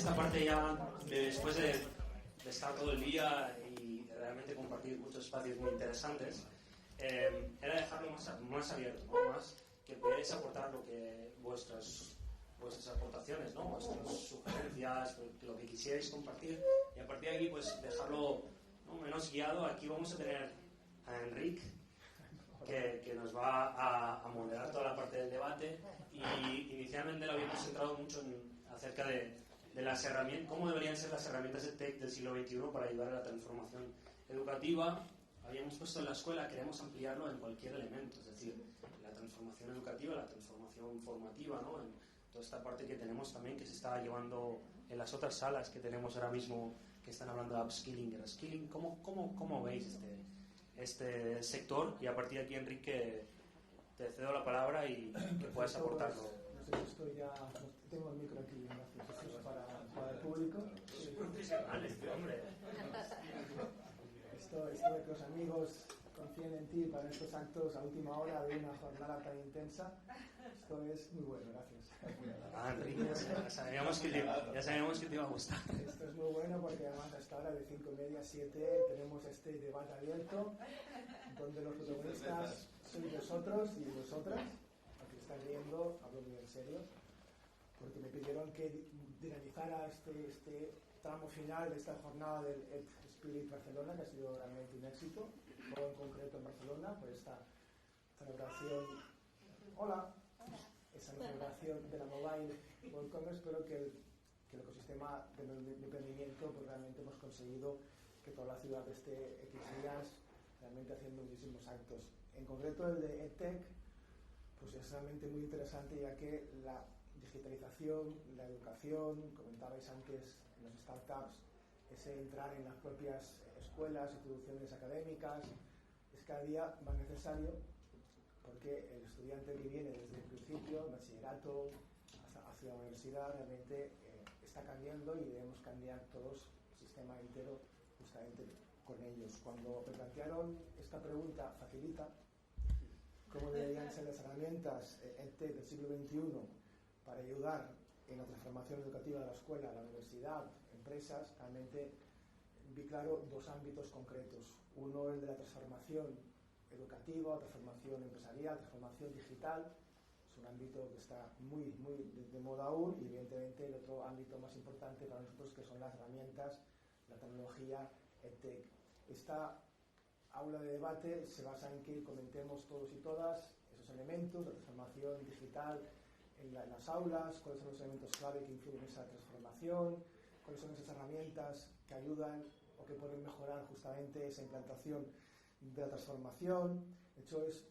esta parte ya, después de estar todo el día y realmente compartir muchos espacios muy interesantes, era dejarlo más abierto, ¿no? Más que podáis aportar lo que vuestras aportaciones, ¿no? Vuestras sugerencias, lo que quisierais compartir, y a partir de aquí pues dejarlo, ¿no?, menos guiado. Aquí vamos a tener a Enric, que nos va a moderar toda la parte del debate, y inicialmente lo habíamos centrado mucho acerca de las herramientas, cómo deberían ser las herramientas de TEC del siglo XXI para ayudar a la transformación educativa. Habíamos puesto en la escuela, queremos ampliarlo en cualquier elemento, es decir, la transformación educativa, la transformación formativa, ¿no?, en toda esta parte que tenemos también, que se está llevando en las otras salas que tenemos ahora mismo, que están hablando de upskilling y reskilling. ¿Cómo veis este sector? Y a partir de aquí, Enrique, te cedo la palabra y que puedas aportarlo. No sé si estoy ya... Tengo el micro aquí, gracias. Esto es para el público. Es profesional este hombre. Esto de que los amigos confíen en ti para estos actos a última hora de una jornada tan intensa, esto es muy bueno, gracias. Enrique, ya sabíamos que te iba a gustar. Esto es muy bueno porque además hasta ahora de 5:30 a 7 tenemos este debate abierto donde los protagonistas sois vosotros y vosotras, aunque estáis riendo, hablo muy en serio, porque me pidieron que dinamizara este tramo final de esta jornada del Ed Spirit Barcelona, que ha sido realmente un éxito, todo en concreto en Barcelona, por esta celebración. Hola. Esa celebración de la Mobile World Congress. Espero que el ecosistema de emprendimiento, pues realmente hemos conseguido que toda la ciudad esté X días realmente haciendo muchísimos actos. En concreto el de EdTech, pues es realmente muy interesante, ya que la digitalización, la educación, comentabais antes en las startups, ese entrar en las propias escuelas, instituciones académicas, es cada día más necesario, porque el estudiante que viene desde el principio, bachillerato, hacia la universidad, realmente está cambiando, y debemos cambiar todos el sistema entero justamente con ellos. Cuando me plantearon esta pregunta, facilita, cómo deberían ser las herramientas EdTech del siglo XXI para ayudar en la transformación educativa de la escuela, la universidad, empresas, realmente vi claro dos ámbitos concretos. Uno, el de la transformación educativa, transformación empresarial, transformación digital. Es un ámbito que está muy de moda aún, y evidentemente el otro ámbito más importante para nosotros, que son las herramientas, la tecnología, EdTech. Esta aula de debate se basa en que comentemos todos y todas esos elementos, la transformación digital en las aulas, cuáles son los elementos clave que influyen en esa transformación, cuáles son esas herramientas que ayudan o que pueden mejorar justamente esa implantación de la transformación. De hecho, es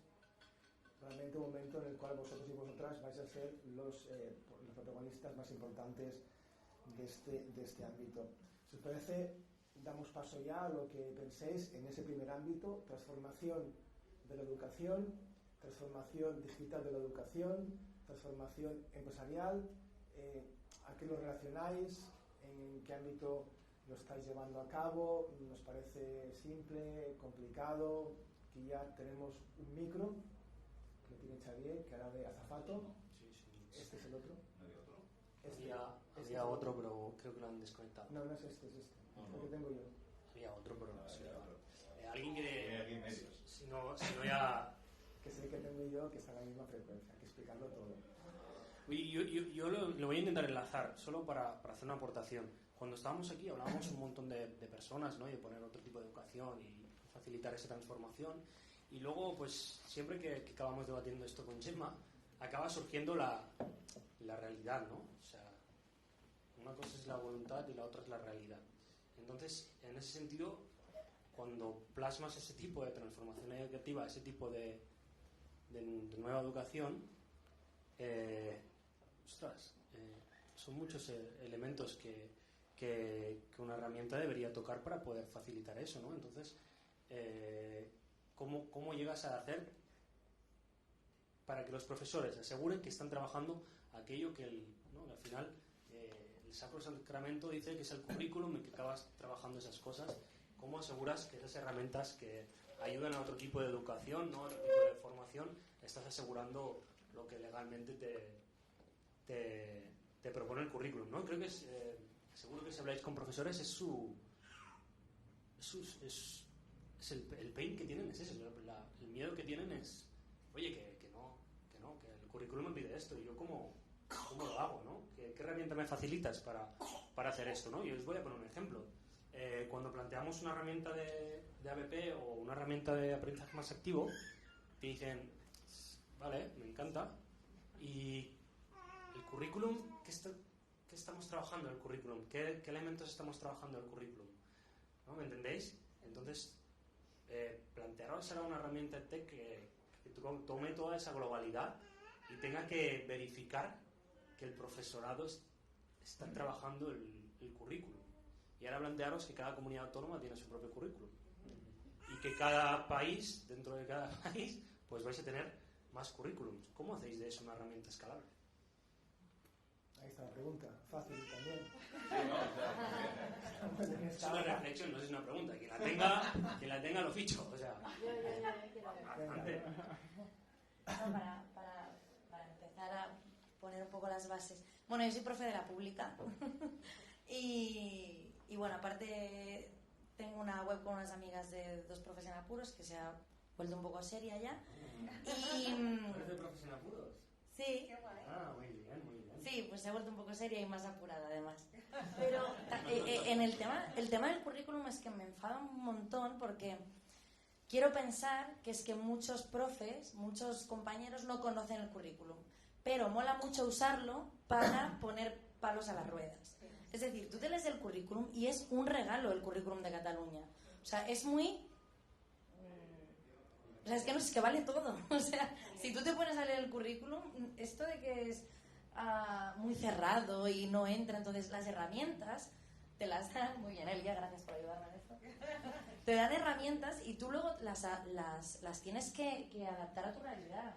realmente un momento en el cual vosotros y vosotras vais a ser los protagonistas más importantes de este ámbito. Si os parece, damos paso ya a lo que penséis en ese primer ámbito: transformación de la educación, transformación digital de la educación, transformación empresarial. ¿A qué lo relacionáis? ¿En qué ámbito lo estáis llevando a cabo? ¿Nos parece simple, complicado? Aquí ya tenemos un micro que tiene Xavier, que hará de azafato. Sí. Este es el otro. ¿No había otro? Había otro, pero creo que lo han desconectado. No es este, es este. No. El que tengo yo. Había otro, pero no sé. Otro. Alguien Aquí que... en medios. Si no ya... Que sé que tengo yo, que está a la misma frecuencia. Hay que explicarlo todo. Yo lo voy a intentar enlazar, solo para hacer una aportación. Cuando estábamos aquí hablábamos un montón de personas, ¿no?, y de poner otro tipo de educación y facilitar esa transformación. Y luego, pues, siempre que acabamos debatiendo esto con Gemma, acaba surgiendo la realidad, ¿no? O sea, una cosa es la voluntad y la otra es la realidad. Entonces, en ese sentido, cuando plasmas ese tipo de transformación educativa, ese tipo de nueva educación, son muchos elementos que una herramienta debería tocar para poder facilitar eso, ¿no? Entonces, ¿cómo llegas a hacer para que los profesores aseguren que están trabajando aquello que al final el Sacro Sacramento dice que es el currículum, en que acabas trabajando esas cosas? ¿Cómo aseguras que esas herramientas que ayudan a otro tipo de educación, ¿no?, a otro tipo de formación, estás asegurando lo que legalmente te propone el currículum, ¿no? Creo que es seguro que si habláis con profesores es el pain que tienen, es ese, el miedo que tienen es, oye, que el currículum me pide esto, y yo cómo lo hago, ¿no? ¿Qué herramienta me facilitas para hacer esto, ¿no? Y os voy a poner un ejemplo. Cuando planteamos una herramienta de ABP o una herramienta de aprendizaje más activo, te dicen, vale, me encanta, y el currículum, ¿qué estamos trabajando en el currículum? ¿Qué elementos estamos trabajando en el currículum? ¿No? ¿Me entendéis? Entonces, plantearos será una herramienta de tech que tome toda esa globalidad y tenga que verificar que el profesorado está trabajando el currículum. Y ahora plantearos que cada comunidad autónoma tiene su propio currículum. Y que cada país, dentro de cada país, pues vais a tener más currículums. ¿Cómo hacéis de eso una herramienta escalable? Ahí está la pregunta. Fácil también. Es una reflexión, no es una pregunta. Quien la tenga lo ficho. O sea, para empezar a poner un poco las bases. Bueno, yo soy profe de la pública. y bueno, aparte tengo una web con unas amigas de dos profes en apuros que se ha vuelto un poco seria ya. ¿Eres de profes en apuros? Sí. Muy bien, muy bien. Sí, pues se ha vuelto un poco seria y más apurada además. Pero en el tema del currículum es que me enfada un montón porque quiero pensar que es que muchos profes, muchos compañeros no conocen el currículum, pero mola mucho usarlo para poner palos a las ruedas. Es decir, tú te lees el currículum y es un regalo el currículum de Cataluña. O sea, es muy... O sea, es que no es que vale todo. O sea, si tú te pones a leer el currículum, esto de que es muy cerrado y no entra, entonces las herramientas te las dan... Muy bien, Elia, gracias por ayudarme en esto. Te dan herramientas y tú luego las tienes que adaptar a tu realidad.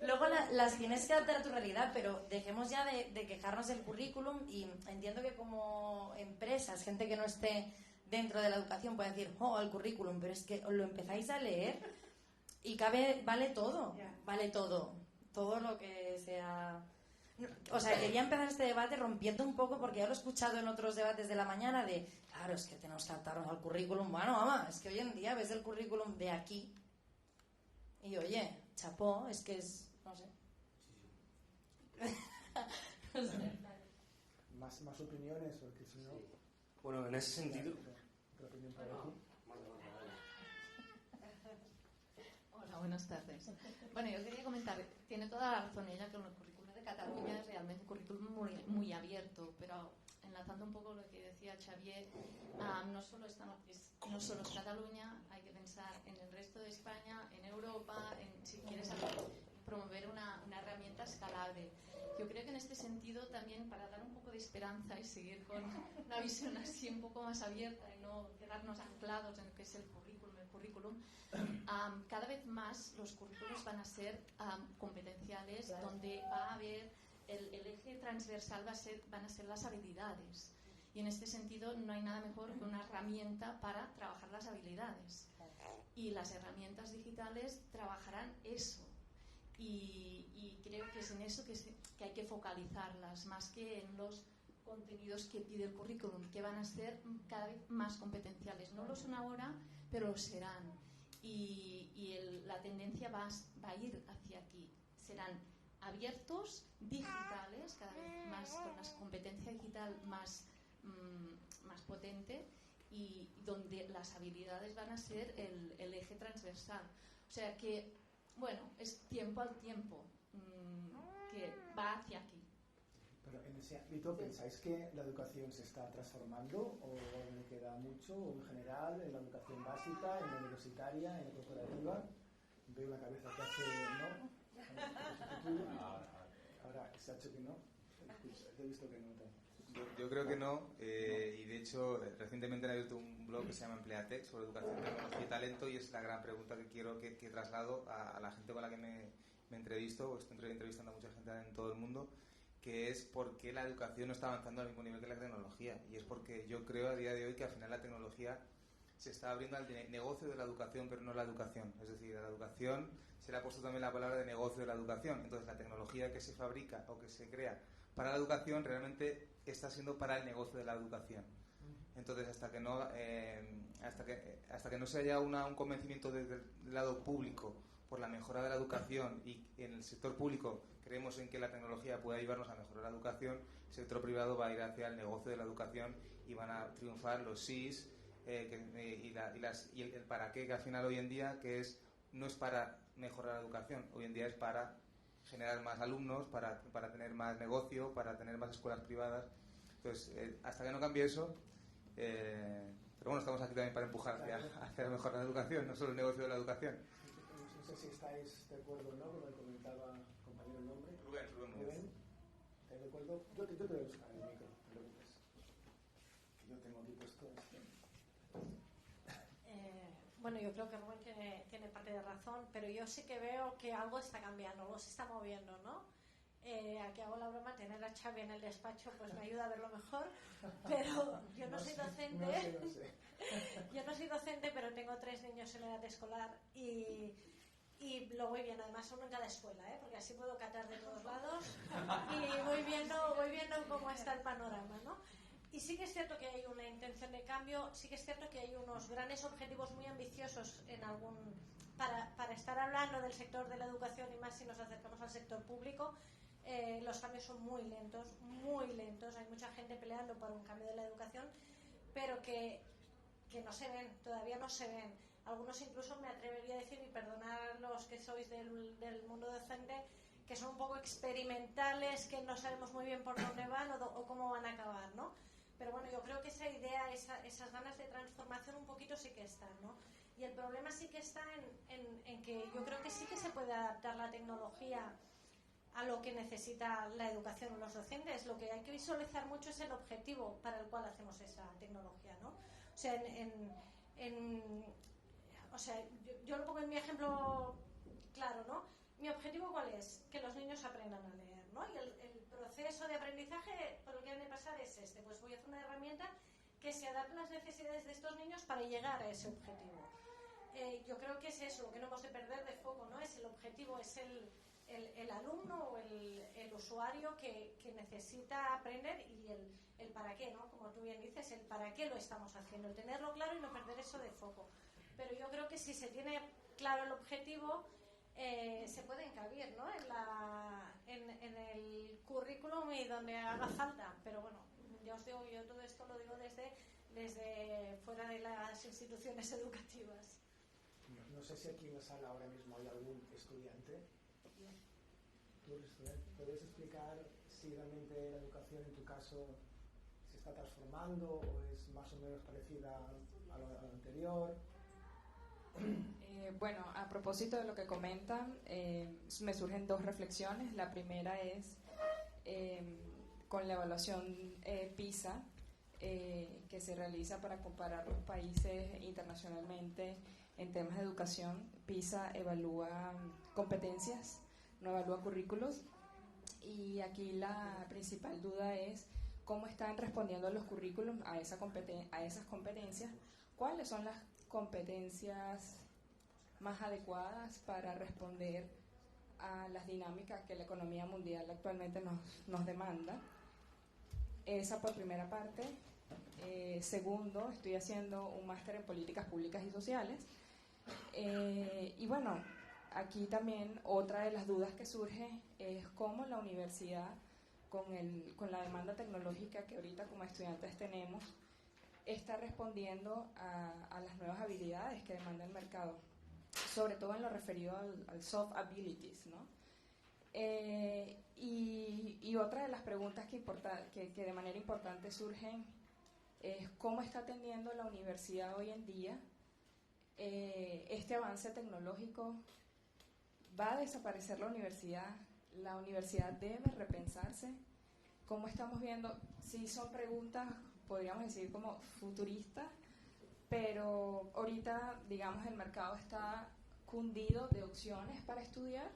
Luego las tienes que adaptar a tu realidad, pero dejemos ya de quejarnos del currículum. Y entiendo que como empresas, gente que no esté dentro de la educación puede decir, el currículum, pero es que lo empezáis a leer y vale todo lo que sea. O sea, quería empezar este debate rompiendo un poco, porque ya lo he escuchado en otros debates de la mañana de, claro, es que tenemos que adaptarnos al currículum. Bueno, mamá, es que hoy en día ves el currículum de aquí y, oye, chapó, es que es, no sé. No sé. Más opiniones, porque si no... Sí. Bueno, en ese sentido... Otra opinión por aquí. Hola, buenas tardes. Bueno, yo quería comentar, tiene toda la razón ella, que el currículum de Cataluña es realmente un currículum muy abierto, pero enlazando un poco lo que decía Xavier, no solo es Cataluña, hay que pensar en el resto de España, en Europa, si quieres promover una herramienta escalable. Yo creo que en este sentido también, para dar un poco de esperanza y seguir con una visión así un poco más abierta y no quedarnos anclados en lo que es el currículum, cada vez más los currículos van a ser competenciales, claro, donde va a haber el eje transversal van a ser las habilidades, y en este sentido no hay nada mejor que una herramienta para trabajar las habilidades, y las herramientas digitales trabajarán eso, y creo que es en eso que hay que focalizarlas más que en los contenidos que pide el currículum, que van a ser cada vez más competenciales. No lo son ahora, pero lo serán. Y la tendencia va a ir hacia aquí. Serán abiertos, digitales, cada vez más con la competencia digital más potente, y donde las habilidades van a ser el eje transversal. O sea que, bueno, es tiempo al tiempo que va hacia aquí. Pero en ese ámbito, ¿pensáis que la educación se está transformando o le queda mucho, o en general, en la educación básica, en la universitaria, en la corporativa? Veo una cabeza que hace no. Ahora se ha hecho que no. Te he visto que no. Yo creo que no, y de hecho recientemente he abierto un blog que se llama Empleatec sobre educación, tecnología y talento, y es la gran pregunta que quiero que traslado a la gente con la que me entrevisto, o estoy entrevistando a mucha gente en todo el mundo, que es por qué la educación no está avanzando al mismo nivel que la tecnología. Y es porque yo creo a día de hoy que al final la tecnología se está abriendo al negocio de la educación, pero no la educación. Es decir, a la educación se le ha puesto también la palabra de negocio de la educación. Entonces, la tecnología que se fabrica o que se crea para la educación realmente está siendo para el negocio de la educación. Entonces, hasta que no se haya un convencimiento desde el lado público por la mejora de la educación, y en el sector público creemos en que la tecnología puede ayudarnos a mejorar la educación, el sector privado va a ir hacia el negocio de la educación y van a triunfar los SIS y el para qué, que al final hoy en día no es para mejorar la educación, hoy en día es para generar más alumnos, para tener más negocio, para tener más escuelas privadas. Entonces, hasta que no cambie eso, pero bueno, estamos aquí también para empujar hacia la mejora de la educación, no solo el negocio de la educación. No sé si estáis de acuerdo, ¿no? Como comentaba el compañero, el nombre. Rubén. ¿Estáis de acuerdo? Yo te voy a buscar el micro, no te preocupes. Que yo tengo aquí puesto. Bueno, yo creo que Rubén tiene parte de razón, pero yo sí que veo que algo está cambiando, algo se está moviendo, ¿no? Aquí hago la broma, tener a Xavi en el despacho pues me ayuda a verlo mejor, pero yo no soy docente. No sé. Yo no soy docente, pero tengo 3 niños en edad escolar y lo voy viendo, además uno en cada escuela, porque así puedo catar de todos lados y voy viendo cómo está el panorama, ¿no? Y sí que es cierto que hay una intención de cambio, sí que es cierto que hay unos grandes objetivos muy ambiciosos para estar hablando del sector de la educación, y más si nos acercamos al sector público. Los cambios son muy lentos, hay mucha gente peleando por un cambio de la educación, pero que no se ven, todavía no se ven. Algunos incluso me atrevería a decir, y perdonad los que sois del mundo docente, que son un poco experimentales, que no sabemos muy bien por dónde van o cómo van a acabar, ¿no? Pero bueno, yo creo que esa idea, esas ganas de transformación un poquito sí que están, ¿no? Y el problema sí que está en que yo creo que sí que se puede adaptar la tecnología a lo que necesita la educación o los docentes. Lo que hay que visualizar mucho es el objetivo para el cual hacemos esa tecnología, ¿no? O sea, yo lo pongo en mi ejemplo claro, ¿no? Mi objetivo, ¿cuál es? Que los niños aprendan a leer, ¿no? Y el proceso de aprendizaje por el que debe pasar es pues voy a hacer una herramienta que se adapte a las necesidades de estos niños para llegar a ese objetivo. Yo creo que es eso, lo que no hemos de perder de foco, ¿no? Es el objetivo, es el alumno o el usuario que necesita aprender, y el para qué, ¿no? Como tú bien dices, el para qué lo estamos haciendo, el tenerlo claro y no perder eso de foco. Pero yo creo que si se tiene claro el objetivo, se puede encabir, ¿no? en el currículum y donde haga falta. Pero bueno, ya os digo, yo todo esto lo digo desde fuera de las instituciones educativas. No sé si aquí en la sala ahora mismo hay algún estudiante. ¿Tú eres estudiante? ¿Puedes explicar si realmente la educación en tu caso se está transformando o es más o menos parecida a lo anterior? Bueno, a propósito de lo que comentan, me surgen 2 reflexiones. La primera es con la evaluación PISA que se realiza para comparar los países internacionalmente en temas de educación. PISA evalúa competencias, no evalúa currículos, y aquí la principal duda es cómo están respondiendo los currículos a esas competencias, cuáles son las competencias más adecuadas para responder a las dinámicas que la economía mundial actualmente nos demanda. Esa por primera parte. Segundo, estoy haciendo un máster en políticas públicas y sociales, y bueno, aquí también otra de las dudas que surge es cómo la universidad, con la demanda tecnológica que ahorita como estudiantes tenemos, está respondiendo a las nuevas habilidades que demanda el mercado, sobre todo en lo referido al soft abilities, ¿no? Y otra de las preguntas que de manera importante surgen es cómo está atendiendo la universidad hoy en día este avance tecnológico. ¿Va a desaparecer la universidad? ¿La universidad debe repensarse? ¿Cómo estamos viendo? Sí, son preguntas, podríamos decir, como futuristas, pero ahorita, digamos, el mercado está cundido de opciones para estudiar.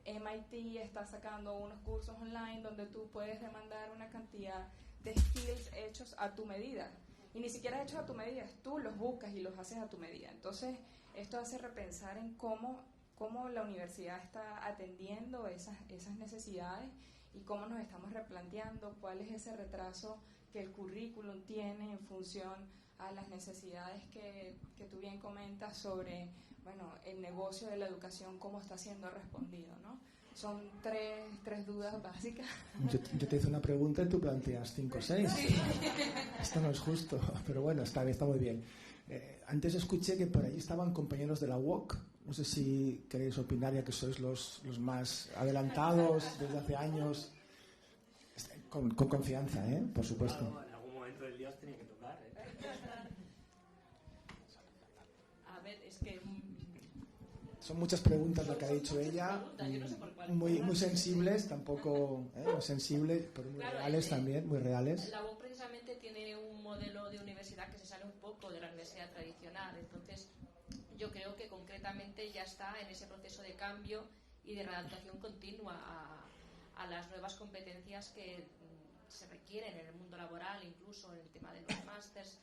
MIT está sacando unos cursos online donde tú puedes demandar una cantidad de skills hechos a tu medida. y ni siquiera hechos a tu medida, tú los buscas y los haces a tu medida. Entonces, esto hace repensar en cómo la universidad está atendiendo esas necesidades y cómo nos estamos replanteando cuál es ese retraso que el currículum tiene en función a las necesidades que tú bien comentas sobre, bueno, el negocio de la educación, cómo está siendo respondido, ¿no? Son tres dudas básicas. Yo te hice una pregunta y tú planteas 5 o 6. Sí. Esto no es justo, pero bueno, está muy bien. Antes escuché que por ahí estaban compañeros de la UOC. No sé si queréis opinar, ya que sois los más adelantados desde hace años. Con confianza, por supuesto. Claro, en algún momento del día os tenía que tocar. A ver, es que... Son muchas preguntas lo que ha dicho ella, muy sensibles, tampoco muy sensibles, pero muy reales también, muy reales. La UOC precisamente tiene un modelo de universidad que se sale un poco de la universidad tradicional, entonces yo creo que concretamente ya está en ese proceso de cambio y de readaptación continua a las nuevas competencias que se requieren en el mundo laboral, incluso en el tema de los másters.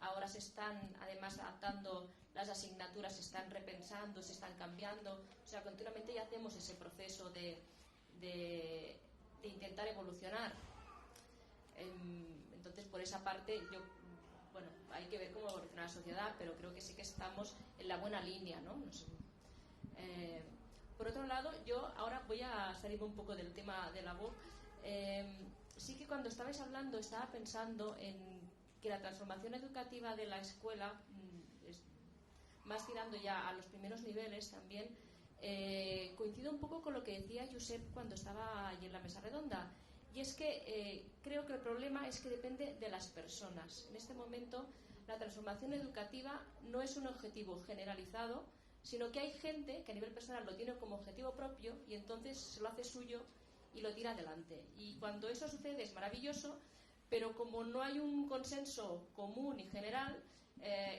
Ahora se están además adaptando las asignaturas, se están repensando, se están cambiando, o sea, continuamente ya hacemos ese proceso de intentar evolucionar. Entonces, por esa parte, bueno, hay que ver cómo evoluciona la sociedad, pero creo que sí que estamos en la buena línea, ¿no? Por otro lado, yo ahora voy a salirme un poco del tema de la voz. Sí que cuando estabais hablando estaba pensando en que la transformación educativa de la escuela, más tirando ya a los primeros niveles también, coincido un poco con lo que decía Josep cuando estaba allí en la mesa redonda. Y es que creo que el problema es que depende de las personas. En este momento, la transformación educativa no es un objetivo generalizado, sino que hay gente que a nivel personal lo tiene como objetivo propio y entonces se lo hace suyo y lo tira adelante. Y cuando eso sucede es maravilloso, pero como no hay un consenso común y general,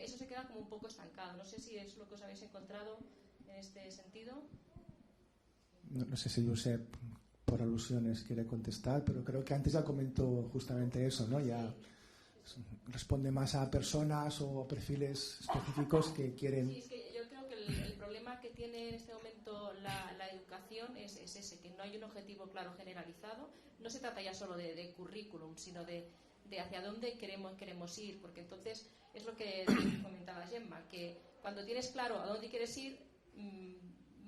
eso se queda como un poco estancado. No sé si es lo que os habéis encontrado en este sentido. No sé si Josep, por alusiones, quiere contestar, pero creo que antes ya comentó justamente eso, ¿no? Ya responde más a personas o perfiles específicos que quieren... Sí, es que yo creo que el problema que tiene en este momento la educación es ese, que no hay un objetivo claro generalizado. No se trata ya solo de currículum, sino de hacia dónde queremos ir, porque entonces es lo que comentaba Gemma, que cuando tienes claro a dónde quieres ir,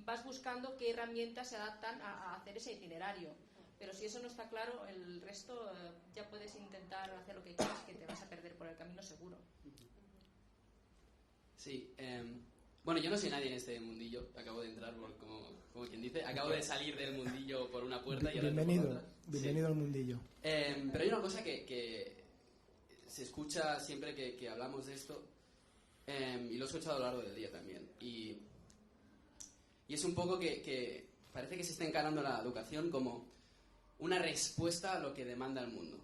vas buscando qué herramientas se adaptan a hacer ese itinerario. Pero si eso no está claro, el resto ya puedes intentar hacer lo que quieras, que te vas a perder por el camino seguro. Sí, bueno, yo no soy nadie en este mundillo, acabo de entrar, como quien dice, acabo de salir del mundillo por una puerta y ahora bienvenido sí. Al mundillo. Pero hay una cosa que se escucha siempre que hablamos de esto, y lo he escuchado a lo largo del día también, y es un poco que parece que se está encarando la educación como una respuesta a lo que demanda el mundo.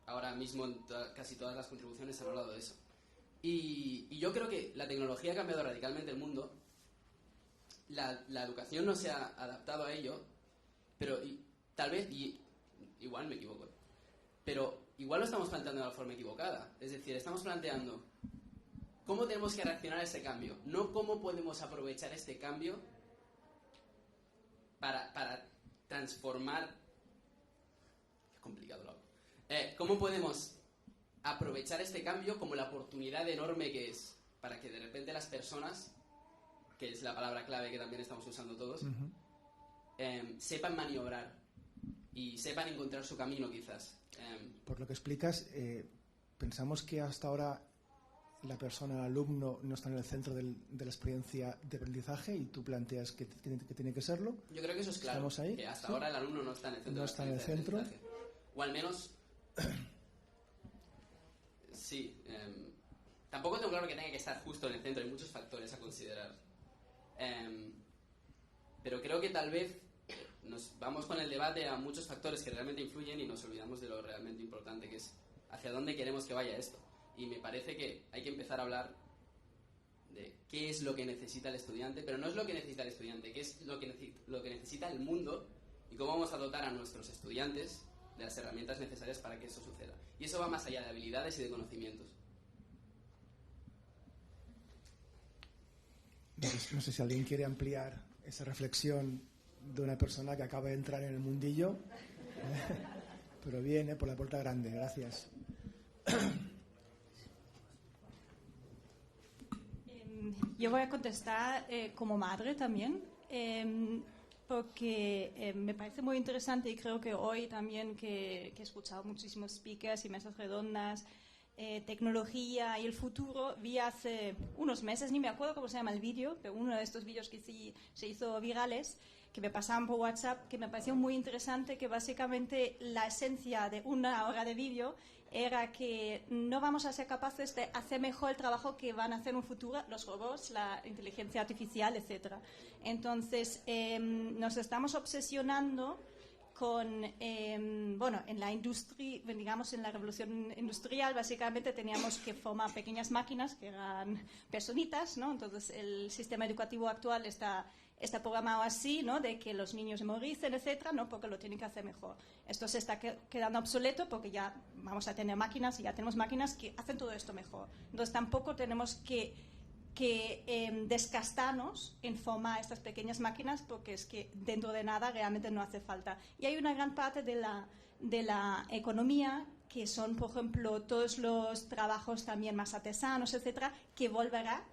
Ahora mismo casi todas las contribuciones han hablado de eso. Y yo creo que la tecnología ha cambiado radicalmente el mundo. La educación no se ha adaptado a ello, pero tal vez, igual me equivoco, pero igual lo estamos planteando de la forma equivocada. Es decir, estamos planteando cómo tenemos que reaccionar a este cambio, no cómo podemos aprovechar este cambio para transformar... Es complicado lo hago. ¿Cómo podemos aprovechar este cambio como la oportunidad enorme que es para que de repente las personas, que es la palabra clave que también estamos usando todos, sepan maniobrar y sepan encontrar su camino quizás? Por lo que explicas, pensamos que hasta ahora la persona, el alumno, no está en el centro de la experiencia de aprendizaje y tú planteas que tiene que serlo. Yo creo que eso es claro. ¿Estamos ahí? Que hasta ahora el alumno no está en el centro. No está en el centro. O al menos... sí. Tampoco tengo claro que tenga que estar justo en el centro. Hay muchos factores a considerar. Pero creo que tal vez nos vamos con el debate a muchos factores que realmente influyen y nos olvidamos de lo realmente importante, que es hacia dónde queremos que vaya esto. Y me parece que hay que empezar a hablar de qué es lo que necesita el estudiante, pero no es lo que necesita el estudiante, qué es lo que necesita el mundo y cómo vamos a dotar a nuestros estudiantes de las herramientas necesarias para que eso suceda. Y eso va más allá de habilidades y de conocimientos. No sé si alguien quiere ampliar esa reflexión de una persona que acaba de entrar en el mundillo, pero viene por la puerta grande. Gracias. Yo voy a contestar como madre también, porque me parece muy interesante y creo que hoy también que he escuchado muchísimos speakers y mesas redondas, tecnología y el futuro, vi hace unos meses, ni me acuerdo cómo se llama el vídeo, pero uno de estos vídeos que se hizo virales, que me pasaban por WhatsApp, que me pareció muy interesante, que básicamente la esencia de una hora de vídeo era que no vamos a ser capaces de hacer mejor el trabajo que van a hacer en un futuro los robots, la inteligencia artificial, etc. Entonces, nos estamos obsesionando con, bueno, en la industria, digamos, en la revolución industrial, básicamente teníamos que formar pequeñas máquinas que eran personitas, ¿no? Entonces, el sistema educativo actual está programado así, ¿no? De que los niños memoricen, etcétera, ¿no? Porque lo tienen que hacer mejor. Esto se está quedando obsoleto porque ya vamos a tener máquinas y ya tenemos máquinas que hacen todo esto mejor. Entonces, tampoco tenemos que desgastarnos en formar estas pequeñas máquinas porque es que dentro de nada realmente no hace falta. Y hay una gran parte de la economía que son, por ejemplo, todos los trabajos también más artesanos, etcétera, que volverá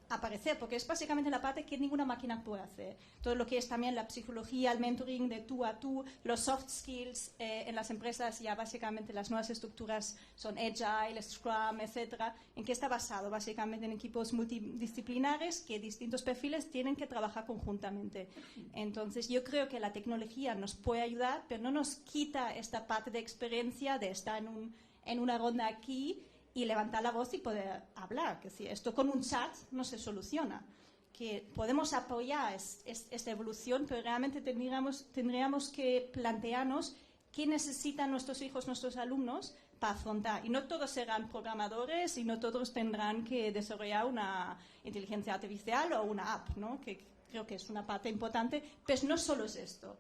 a aparecer, porque es básicamente la parte que ninguna máquina puede hacer. Todo lo que es también la psicología, el mentoring de tú a tú, los soft skills en las empresas, ya básicamente las nuevas estructuras son Agile, Scrum, etcétera. ¿En qué está basado? Básicamente en equipos multidisciplinares que distintos perfiles tienen que trabajar conjuntamente. Entonces, yo creo que la tecnología nos puede ayudar, pero no nos quita esta parte de experiencia de estar en una ronda aquí y levantar la voz y poder hablar. Que si esto con un chat no se soluciona. Que podemos apoyar esta evolución, pero realmente tendríamos que plantearnos qué necesitan nuestros hijos, nuestros alumnos para afrontar. Y no todos serán programadores y no todos tendrán que desarrollar una inteligencia artificial o una app, ¿no? Que creo que es una parte importante, pero no solo es esto.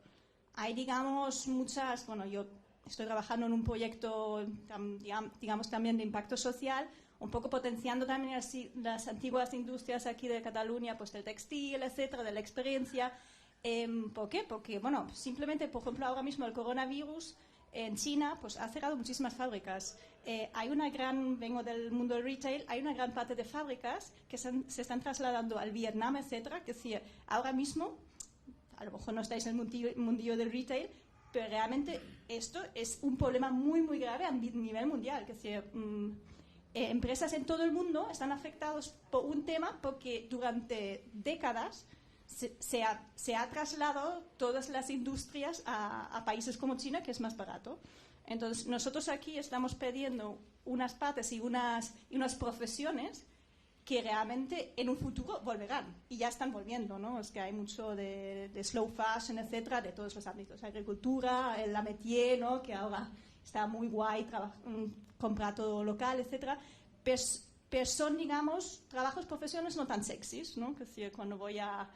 Hay, digamos, muchas... Bueno, yo estoy trabajando en un proyecto, digamos, también de impacto social, un poco potenciando también las antiguas industrias aquí de Cataluña, pues del textil, etcétera, de la experiencia. ¿Por qué? Porque, bueno, simplemente, por ejemplo, ahora mismo el coronavirus en China pues ha cerrado muchísimas fábricas. Vengo del mundo del retail, hay una gran parte de fábricas que se están trasladando al Vietnam, etcétera, que es decir, ahora mismo, a lo mejor no estáis en el mundillo del retail, pero realmente esto es un problema muy, muy grave a nivel mundial. Es decir, empresas en todo el mundo están afectadas por un tema porque durante décadas se ha trasladado todas las industrias a países como China, que es más barato. Entonces, nosotros aquí estamos pidiendo unas partes y unas profesiones que realmente en un futuro volverán, y ya están volviendo, ¿no? Es que hay mucho de slow fashion, etcétera, de todos los ámbitos, agricultura, la métier, ¿no? Que ahora está muy guay, comprar todo local, etcétera, pero son, digamos, trabajos, profesiones no tan sexys, ¿no? Que si cuando voy a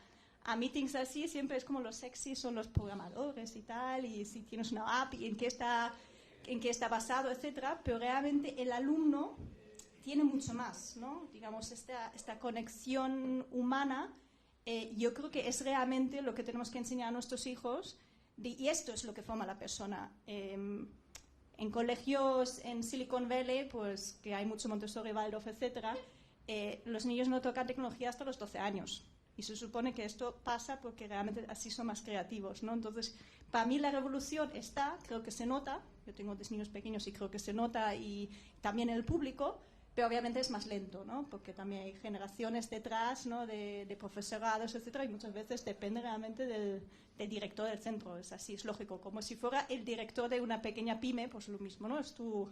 meetings así, siempre es como los sexys son los programadores y tal, y si tienes una app y en qué está basado, etcétera, pero realmente el alumno tiene mucho más, ¿no? Digamos, esta conexión humana, yo creo que es realmente lo que tenemos que enseñar a nuestros hijos, y esto es lo que forma a la persona. En colegios en Silicon Valley, pues que hay mucho Montessori, Waldorf, etcétera, los niños no tocan tecnología hasta los 12 años. Y se supone que esto pasa porque realmente así son más creativos, ¿no? Entonces, para mí la revolución creo que se nota, yo tengo 2 niños pequeños y creo que se nota, y también en el público, pero obviamente es más lento, ¿no? Porque también hay generaciones detrás, ¿no? de profesorados, etcétera, y muchas veces depende realmente del director del centro. Es así, es lógico. Como si fuera el director de una pequeña pyme, pues lo mismo, ¿no? Es tu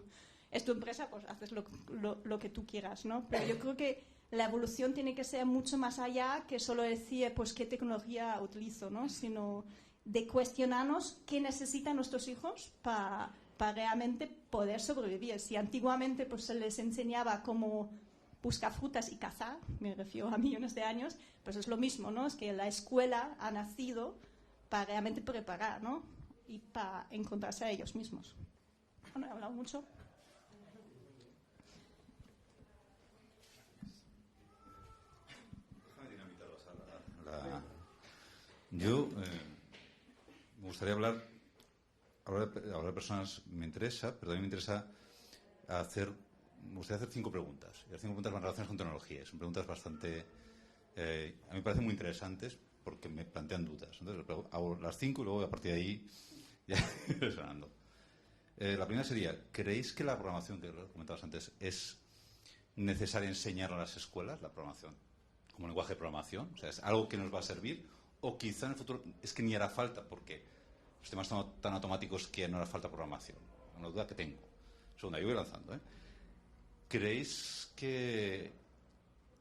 empresa, pues haces lo que tú quieras, ¿no? Pero yo creo que la evolución tiene que ser mucho más allá que solo decir, pues, qué tecnología utilizo, ¿no? Sino de cuestionarnos qué necesitan nuestros hijos para realmente poder sobrevivir. Si antiguamente pues se les enseñaba cómo buscar frutas y cazar, me refiero a millones de años, pues es lo mismo, ¿no? Es que la escuela ha nacido para realmente preparar, ¿no? y para encontrarse a ellos mismos. Bueno, he hablado mucho. Yo me gustaría hablar de personas, me interesa, pero también me interesa me gustaría hacer 5 preguntas. Y las 5 preguntas van relacionadas con tecnología. Son preguntas bastante, a mí me parecen muy interesantes porque me plantean dudas. Entonces hago las 5 y luego a partir de ahí ya iré sonando. La primera sería, ¿creéis que la programación, que lo comentabas antes, es necesaria enseñar a las escuelas la programación como lenguaje de programación? O sea, ¿es algo que nos va a servir? O quizá en el futuro es que ni hará falta porque los sistemas son tan automáticos que no hará falta programación. Una duda que tengo. Segunda, yo voy lanzando. ¿Creéis que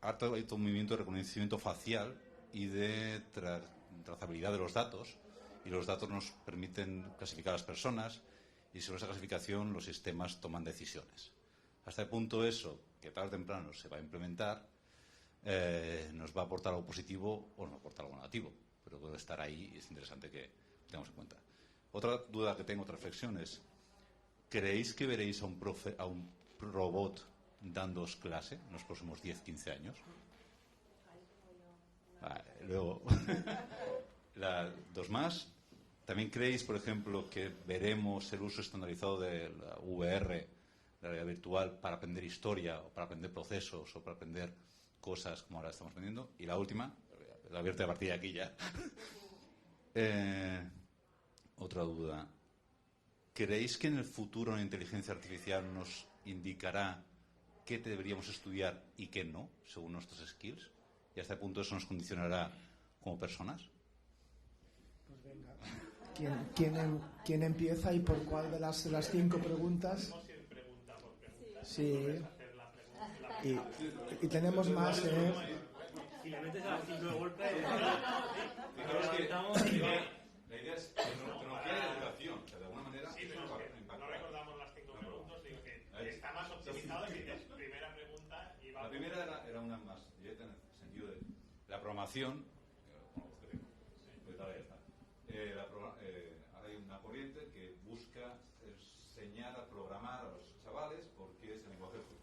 hay todo un movimiento de reconocimiento facial y de trazabilidad de los datos? Y los datos nos permiten clasificar a las personas y sobre esa clasificación los sistemas toman decisiones. Hasta el punto eso, que tarde o temprano se va a implementar, nos va a aportar algo positivo o nos va a aportar algo negativo. Pero puede estar ahí y es interesante que lo tengamos en cuenta. Otra duda que tengo, otra reflexión es, ¿creéis que veréis a un robot dándoos clase en los próximos 10-15 años? Luego, dos más. ¿También creéis, por ejemplo, que veremos el uso estandarizado de la VR, de la realidad virtual, para aprender historia, o para aprender procesos, o para aprender cosas como ahora estamos aprendiendo? Y la última, la abierta a partir de aquí ya. Otra duda. ¿Creéis que en el futuro la inteligencia artificial nos indicará qué deberíamos estudiar y qué no, según nuestros skills? ¿Y hasta el punto eso nos condicionará como personas? Pues venga. ¿Quién empieza y por cuál de las 5 preguntas? Sí. Y tenemos más, Si le metes a las 5 de golpe... La idea es tecnología y educación. O sea, de alguna manera... Sí, pero es que no recordamos las 5 preguntas. Digo que está más optimizado que dices primera pregunta y va... La primera era una más directa en el sentido de la programación. Ahora hay una corriente que busca enseñar a programar a los chavales porque es el lenguaje del futuro.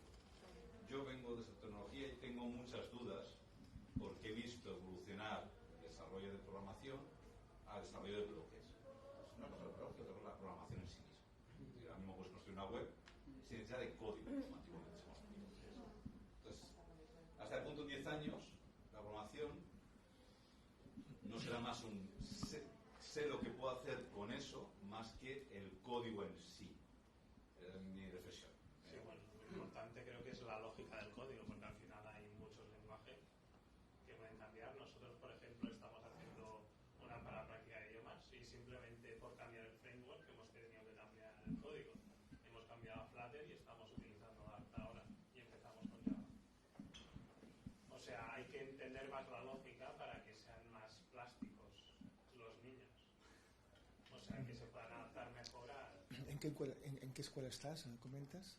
Yo vengo de esa tecnología y tengo muchas dudas porque he visto evolucionar el desarrollo de programación al desarrollo de bloques. Una cosa es la programación, otra cosa es la programación en sí misma. Ahora mismo puedes construir una web sin necesidad de código, como antiguamente se construía. Entonces, hasta el punto en 10 años, la programación no será más un sé lo que puedo hacer con eso más que el código en sí. Es mi reflexión. Sí, bueno, lo importante creo que es la lógica del código, porque al final hay muchos lenguajes que pueden cambiar. Nosotros, por ejemplo, estamos haciendo una para práctica de idiomas y simplemente por cambiar el framework hemos tenido que cambiar el código. Hemos cambiado a Flutter y estamos utilizando Dart ahora y empezamos con Java. O sea, hay que entender más la lógica para que sean más plásticos los niños. O sea, que se puedan adaptar mejor a... ¿En qué escuela estás? ¿Comentas?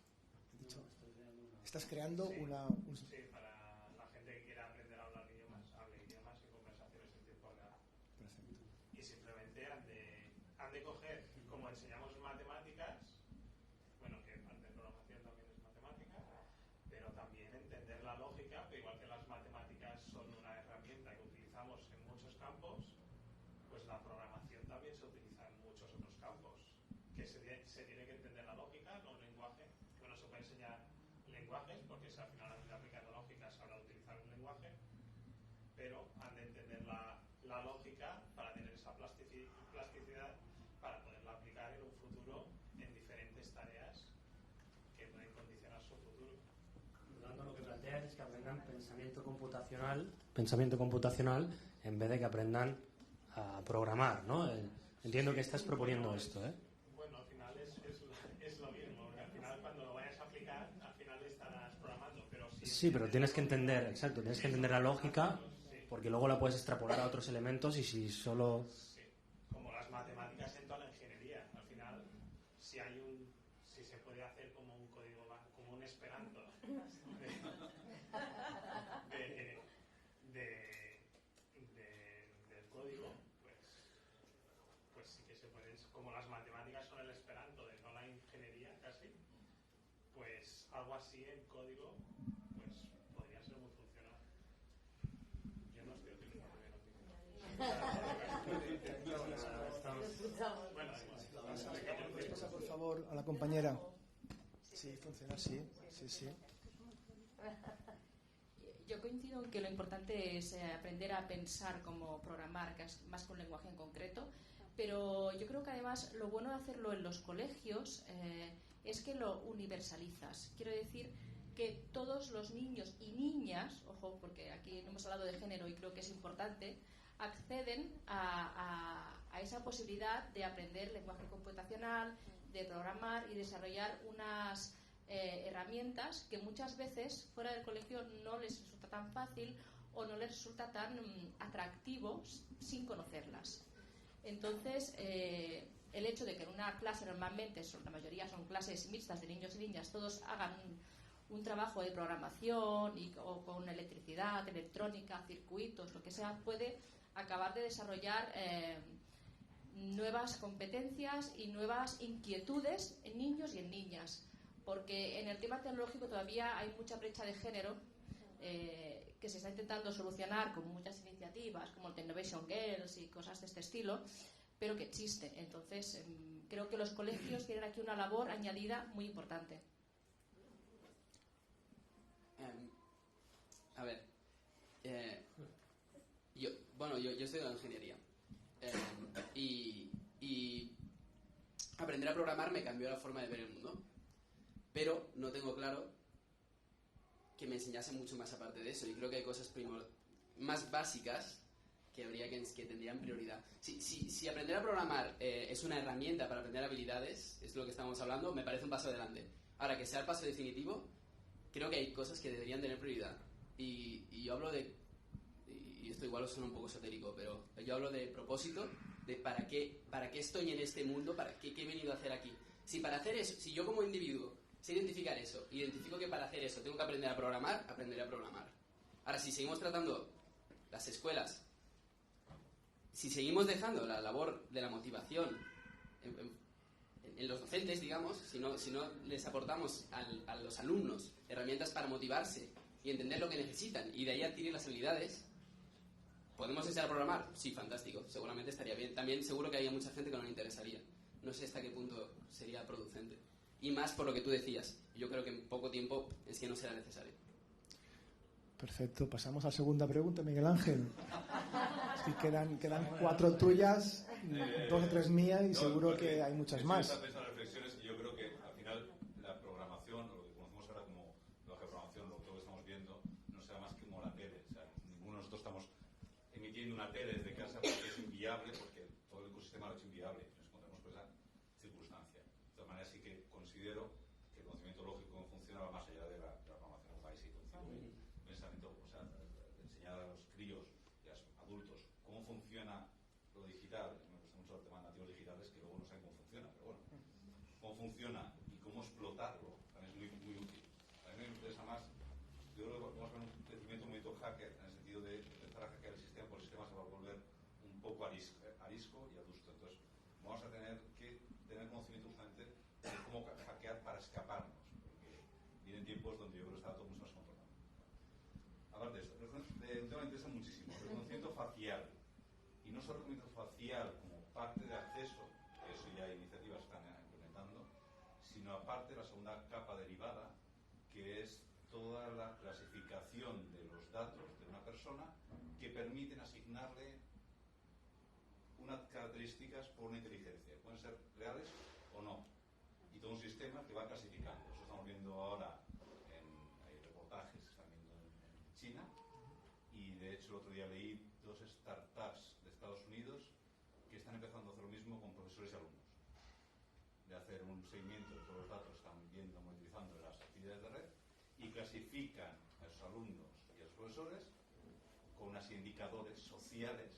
He dicho, ¿estás creando una...? Sí, para la gente que quiera aprender a hablar idiomas, hable idiomas y conversaciones en tiempo real. Perfecto. Y simplemente han de coger, como enseñamos matemáticas, bueno, que parte de programación también es matemática, pero también entender la lógica, que igual que las matemáticas son una herramienta que utilizamos en muchos campos, pues la programación también se utiliza en muchos otros campos. Que se tiene que entender la lógica, no un lenguaje. Bueno, se puede enseñar lenguajes, porque si al final de aplicar la lógica se habrá de utilizar un lenguaje, pero han de entender la lógica para tener esa plasticidad para poderla aplicar en un futuro en diferentes tareas que pueden condicionar su futuro. Por lo tanto, lo que planteas es que aprendan pensamiento computacional en vez de que aprendan a programar, ¿no? Entiendo que estás proponiendo esto, ¿eh? Bueno, al final es lo mismo, porque al final cuando lo vayas a aplicar, al final estarás programando, pero sí, pero tienes que entender, exacto, tienes que entender la lógica, porque luego la puedes extrapolar a otros elementos y si solo... Sí, como las matemáticas en toda la ingeniería, al final, si se puede hacer como un código, como un esperanto del código, pues sí que se puede como las matemáticas son el esperanto de toda la ingeniería casi, pues algo así en código pues podría ser muy funcional. Yo no estoy utilizando bien Pasa por favor a la compañera. Sí, funciona, sí. Yo coincido en que lo importante es aprender a pensar como programar, que es más que un lenguaje en concreto, pero yo creo que además lo bueno de hacerlo en los colegios es que lo universalizas. Quiero decir que todos los niños y niñas, ojo, porque aquí no hemos hablado de género y creo que es importante, acceden a esa posibilidad de aprender lenguaje computacional, de programar y desarrollar unas herramientas que muchas veces fuera del colegio no les resulta tan fácil o no les resulta tan atractivo sin conocerlas. Entonces, el hecho de que en una clase normalmente, la mayoría son clases mixtas de niños y niñas, todos hagan un trabajo de programación o con electricidad, electrónica, circuitos, lo que sea, puede acabar de desarrollar nuevas competencias y nuevas inquietudes en niños y en niñas, porque en el tema tecnológico todavía hay mucha brecha de género que se está intentando solucionar con muchas iniciativas como el Technovation Girls y cosas de este estilo, pero que existe. Entonces creo que los colegios tienen aquí una labor añadida muy importante. A ver, yo estudio en ingeniería y aprender a programar me cambió la forma de ver el mundo, pero no tengo claro que me enseñase mucho más aparte de eso, y creo que hay cosas más básicas que tendrían prioridad. Si aprender a programar es una herramienta para aprender habilidades, es lo que estamos hablando, me parece un paso adelante. Ahora, que sea el paso definitivo, creo que hay cosas que deberían tener prioridad. Y yo hablo de, y esto igual suena un poco esotérico, pero yo hablo de propósito, de para qué estoy en este mundo, qué he venido a hacer aquí. Si para hacer eso, si yo como individuo sé identificar eso, identifico que para hacer eso tengo que aprender a programar, aprenderé a programar. Ahora, si seguimos tratando las escuelas, si seguimos dejando la labor de la motivación en los docentes, digamos, si no les aportamos a los alumnos herramientas para motivarse y entender lo que necesitan y de ahí adquirir las habilidades, ¿podemos enseñar a programar? Sí, fantástico, seguramente estaría bien. También seguro que había mucha gente que no le interesaría. No sé hasta qué punto sería producente. Y más por lo que tú decías, yo creo que en poco tiempo es que no será necesario. Perfecto, pasamos a la segunda pregunta, Miguel Ángel. Sí, quedan 4 tuyas, 2 o 3 mías y seguro que hay muchas más. Reflexiones, y yo creo que al final la programación, o lo que conocemos ahora como lenguaje de programación, lo que estamos viendo, no será más que como la tele. O sea, ninguno de nosotros estamos emitiendo una tele desde casa porque es inviable, porque todo el ecosistema lo es inviable. Nos encontramos con esa circunstancia. De todas maneras, sí que considero que el conocimiento lógico funciona va más allá de la programación básica. Pensamiento, o sea, enseñar a los críos y a los adultos cómo funciona lo digital. Me gusta mucho el tema de nativos digitales que luego no saben cómo funciona, pero bueno, cómo funciona y cómo explotarlo también es muy, muy útil. A mí me interesa más, yo creo que vamos a ver un movimiento hacker en el sentido de empezar a hackear el sistema, porque el sistema se va a volver un poco arisco y adusto. Entonces, vamos a tener que tener conocimiento justamente de cómo hackear para escaparnos, porque vienen tiempos donde yo creo que está todo mucho más controlado. Aparte de esto, un tema que me interesa muchísimo, el reconocimiento facial. Y no solo el reconocimiento facial como parte de acceso, que eso ya hay iniciativas que están implementando, sino aparte la segunda capa derivada, que es toda la clasificación de los datos de una persona que permiten asignarle unas características por una inteligencia. Pueden ser reales o no. Y todo un sistema que va clasificando. Eso estamos viendo ahora hay reportajes que están viendo en China. Y de hecho el otro día leí 2 startups de Estados Unidos que están empezando a hacer lo mismo con profesores y alumnos. De hacer un seguimiento de todos los datos que están viendo, monitorizando las actividades de red y clasifican a esos alumnos y a los profesores con unos indicadores sociales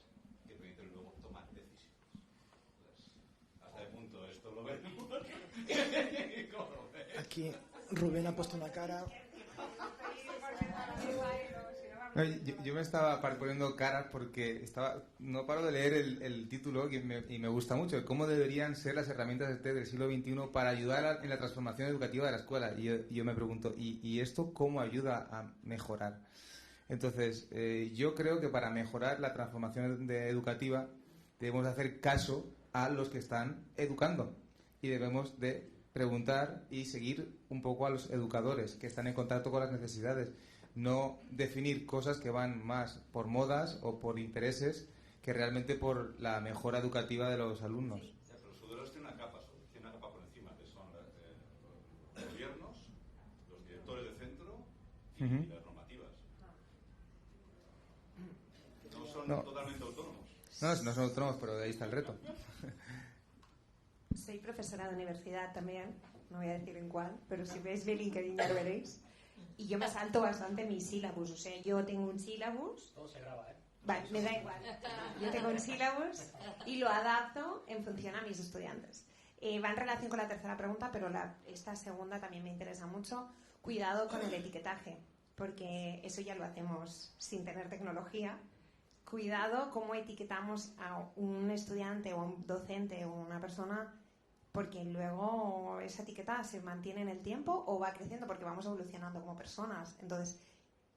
que permiten luego tomar decisiones. Entonces, hasta qué punto esto lo vemos. Aquí Rubén ha puesto una cara. No, yo me estaba poniendo caras porque no paro de leer el título y me gusta mucho. ¿Cómo deberían ser las herramientas del siglo XXI para ayudar en la transformación educativa de la escuela? Y yo me pregunto, ¿y esto cómo ayuda a mejorar? Entonces, yo creo que para mejorar la transformación educativa debemos hacer caso a los que están educando y debemos de preguntar y seguir un poco a los educadores que están en contacto con las necesidades. No definir cosas que van más por modas o por intereses que realmente por la mejora educativa de los alumnos. Sí, pero los educadores tienen una capa por encima, que son los gobiernos, los directores de centro y las normativas. No son totalmente autónomos. No son autónomos, pero de ahí está el reto. Soy profesora de universidad también, no voy a decir en cuál, pero si veis mi LinkedIn ya lo veréis. Y yo me salto bastante mis sílabus, o sea, yo tengo un sílabus. Todo se graba, ¿eh? Vale, me da igual. Yo tengo un sílabus y lo adapto en función a mis estudiantes. Va en relación con la tercera pregunta, pero esta segunda también me interesa mucho. Cuidado con el etiquetaje, porque eso ya lo hacemos sin tener tecnología. Cuidado cómo etiquetamos a un estudiante o a un docente o una persona, porque luego esa etiqueta se mantiene en el tiempo o va creciendo porque vamos evolucionando como personas. Entonces,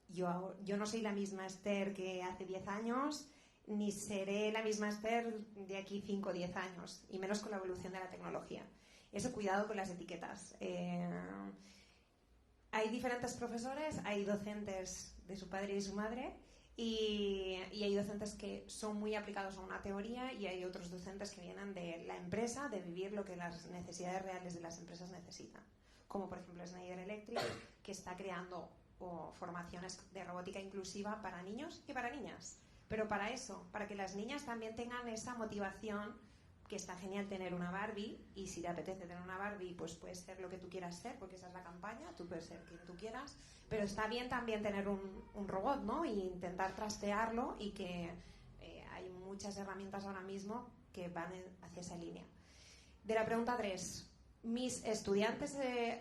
yo no soy la misma Esther que hace 10 años, ni seré la misma Esther de aquí 5 o 10 años, y menos con la evolución de la tecnología. Eso, cuidado con las etiquetas. Hay diferentes profesores, hay docentes de su padre y de su madre, y hay docentes que son muy aplicados a una teoría y hay otros docentes que vienen de la empresa, de vivir lo que las necesidades reales de las empresas necesitan. Como por ejemplo Schneider Electric, que está creando formaciones de robótica inclusiva para niños y para niñas. Pero para eso, para que las niñas también tengan esa motivación, que está genial tener una Barbie, y si te apetece tener una Barbie, pues puedes ser lo que tú quieras ser, porque esa es la campaña, tú puedes ser quien tú quieras, pero está bien también tener un robot, ¿no? Y intentar trastearlo, y que hay muchas herramientas ahora mismo que van hacia esa línea. De la pregunta 3, mis estudiantes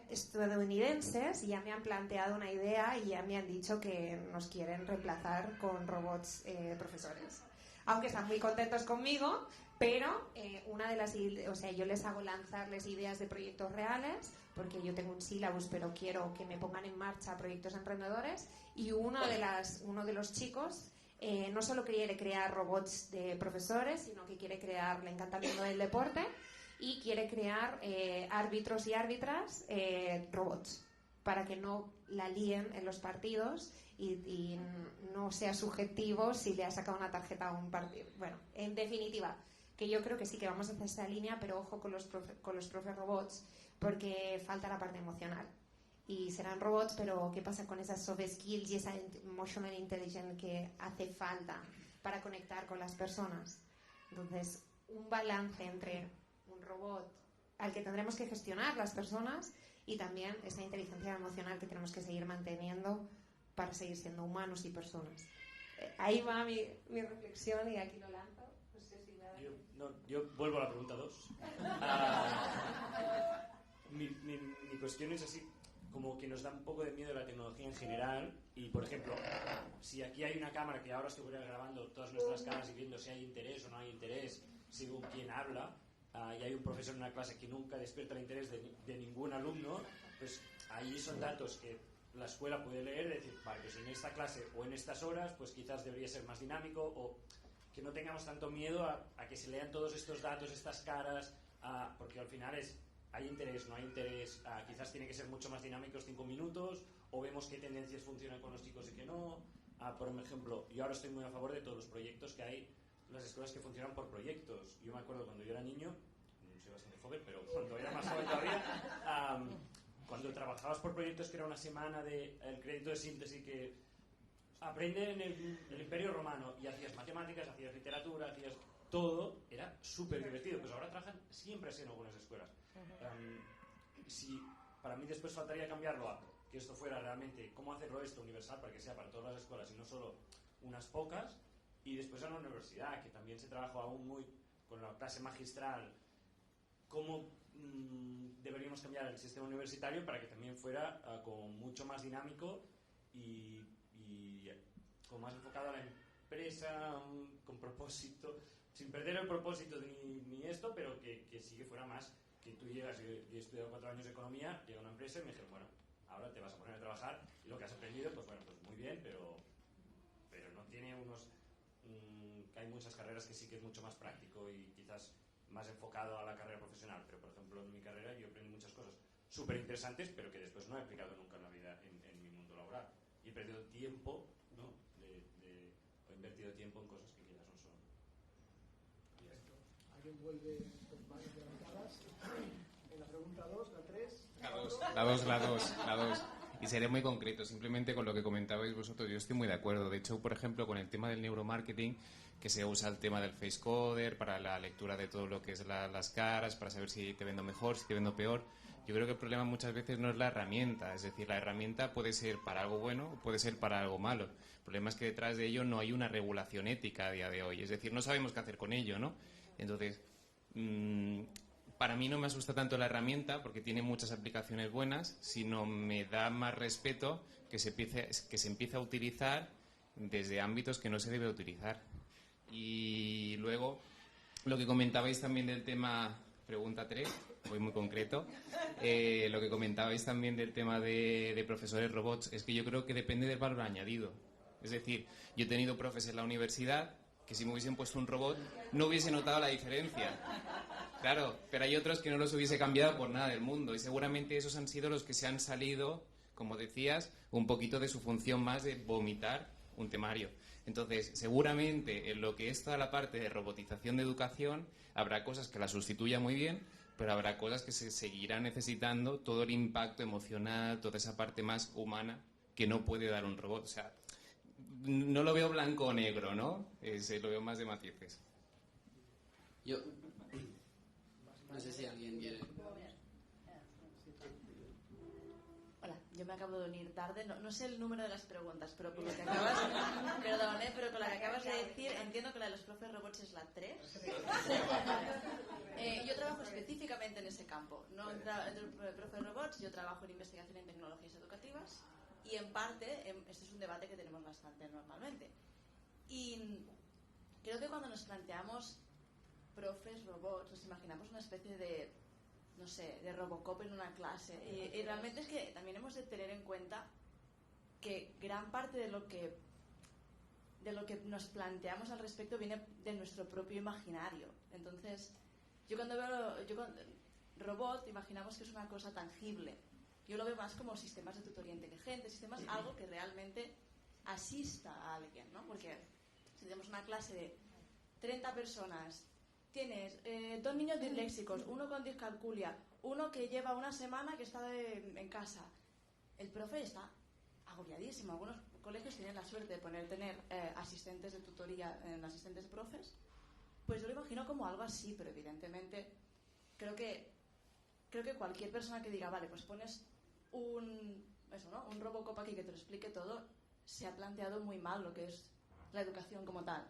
estadounidenses ya me han planteado una idea y ya me han dicho que nos quieren reemplazar con robots profesores. Aunque están muy contentos conmigo, pero una de las, o sea, yo les hago lanzarles ideas de proyectos reales, porque yo tengo un sílabus, pero quiero que me pongan en marcha proyectos emprendedores, y uno de los chicos no solo quiere crear robots de profesores, sino que quiere crear, le encanta el mundo del deporte, y quiere crear árbitros y árbitras robots, para que no la líen en los partidos y no sea subjetivo si le ha sacado una tarjeta a un partido. Bueno, en definitiva, que yo creo que sí que vamos hacia esa línea, pero ojo con los profes robots, porque falta la parte emocional. Y serán robots, pero ¿qué pasa con esas soft skills y esa emotional intelligence que hace falta para conectar con las personas? Entonces, un balance entre un robot al que tendremos que gestionar las personas y también esa inteligencia emocional que tenemos que seguir manteniendo para seguir siendo humanos y personas. Ahí va mi reflexión, y aquí lo lanzo. No sé si yo vuelvo a la pregunta 2. Mi cuestión es así, como que nos da un poco de miedo la tecnología en general, y por ejemplo, si aquí hay una cámara que ahora estuviera grabando todas nuestras caras y viendo si hay interés o no hay interés según quién habla, y hay un profesor en una clase que nunca despierta el interés de ningún alumno, pues ahí son datos que la escuela puede leer y decir, vale, pues en esta clase o en estas horas, pues quizás debería ser más dinámico, o que no tengamos tanto miedo a que se lean todos estos datos, estas caras, porque al final hay interés, no hay interés, quizás tiene que ser mucho más dinámicos 5 minutos, o vemos qué tendencias funcionan con los chicos y qué no. Por ejemplo, yo ahora estoy muy a favor de todos los proyectos que hay, las escuelas que funcionan por proyectos. Yo me acuerdo cuando yo era niño, soy bastante joven, pero cuando era más joven todavía, cuando trabajabas por proyectos, que era una semana de el crédito de síntesis, que aprende en el Imperio Romano, y hacías matemáticas, hacías literatura, hacías todo, era súper divertido. Pues ahora trabajan siempre así en algunas escuelas. Si para mí después faltaría cambiarlo a que esto fuera realmente cómo hacerlo esto universal para que sea para todas las escuelas y no solo unas pocas, y después a la universidad, que también se trabaja aún muy con la clase magistral, cómo deberíamos cambiar el sistema universitario para que también fuera como mucho más dinámico y como más enfocado a la empresa, con propósito, sin perder el propósito ni esto, pero que sí que fuera más que tú llegas, yo he estudiado 4 años de economía, llega a una empresa y me dijeron, bueno, ahora te vas a poner a trabajar y lo que has aprendido, pues bueno, pues muy bien, pero no tiene unos... que hay muchas carreras que sí que es mucho más práctico y quizás más enfocado a la carrera profesional, pero por ejemplo en mi carrera yo aprendí muchas cosas súper interesantes, pero que después no he aplicado nunca en la vida en mi mundo laboral. Y he perdido tiempo, ¿no? O he invertido tiempo en cosas que quizás no son. Y esto. ¿Alguien vuelve con manos levantadas? En la pregunta 2, la 3... La 2. Y seré muy concreto, simplemente con lo que comentabais vosotros, yo estoy muy de acuerdo. De hecho, por ejemplo, con el tema del neuromarketing, que se usa el tema del face coder para la lectura de todo lo que es las caras, para saber si te vendo mejor, si te vendo peor. Yo creo que el problema muchas veces no es la herramienta, es decir, la herramienta puede ser para algo bueno o puede ser para algo malo. El problema es que detrás de ello no hay una regulación ética a día de hoy, es decir, no sabemos qué hacer con ello, ¿no? Entonces, para mí no me asusta tanto la herramienta porque tiene muchas aplicaciones buenas, sino me da más respeto que se empiece a utilizar desde ámbitos que no se debe utilizar. Y luego, lo que comentabais también del tema, pregunta 3, voy muy concreto, lo que comentabais también del tema de profesores robots, es que yo creo que depende del valor añadido. Es decir, yo he tenido profes en la universidad que si me hubiesen puesto un robot no hubiese notado la diferencia. Claro, pero hay otros que no los hubiese cambiado por nada del mundo y seguramente esos han sido los que se han salido, como decías, un poquito de su función más de vomitar un temario. Entonces, seguramente en lo que es toda la parte de robotización de educación habrá cosas que la sustituyan muy bien, pero habrá cosas que se seguirán necesitando, todo el impacto emocional, toda esa parte más humana que no puede dar un robot. O sea, no lo veo blanco o negro, ¿no? Lo veo más de matices. Yo no sé si alguien quiere. Hola, yo me acabo de unir tarde, no sé el número de las preguntas, pero con lo que acabas, perdón, pero con la que acabas de decir, entiendo que la de los profes robots es la 3. Yo trabajo específicamente en ese campo, no en profes robots, yo trabajo en investigación en tecnologías educativas y en parte, este es un debate que tenemos bastante normalmente. Y creo que cuando nos planteamos profes robots, nos imaginamos una especie de, no sé, de Robocop en una clase. Y realmente es que también hemos de tener en cuenta que gran parte de lo que nos planteamos al respecto viene de nuestro propio imaginario. Entonces, yo cuando veo robot, imaginamos que es una cosa tangible. Yo lo veo más como sistemas de tutoría inteligente, sistemas, algo que realmente asista a alguien, ¿no? Porque si tenemos una clase de 30 personas, tienes 2 niños disléxicos, uno con discalculia, uno que lleva una semana que está en casa. El profe está agobiadísimo. Algunos colegios tienen la suerte de tener asistentes de tutoría, asistentes de profes. Pues yo lo imagino como algo así, pero evidentemente creo que cualquier persona que diga, vale, pues pones un Robocop aquí que te lo explique todo, se ha planteado muy mal lo que es la educación como tal.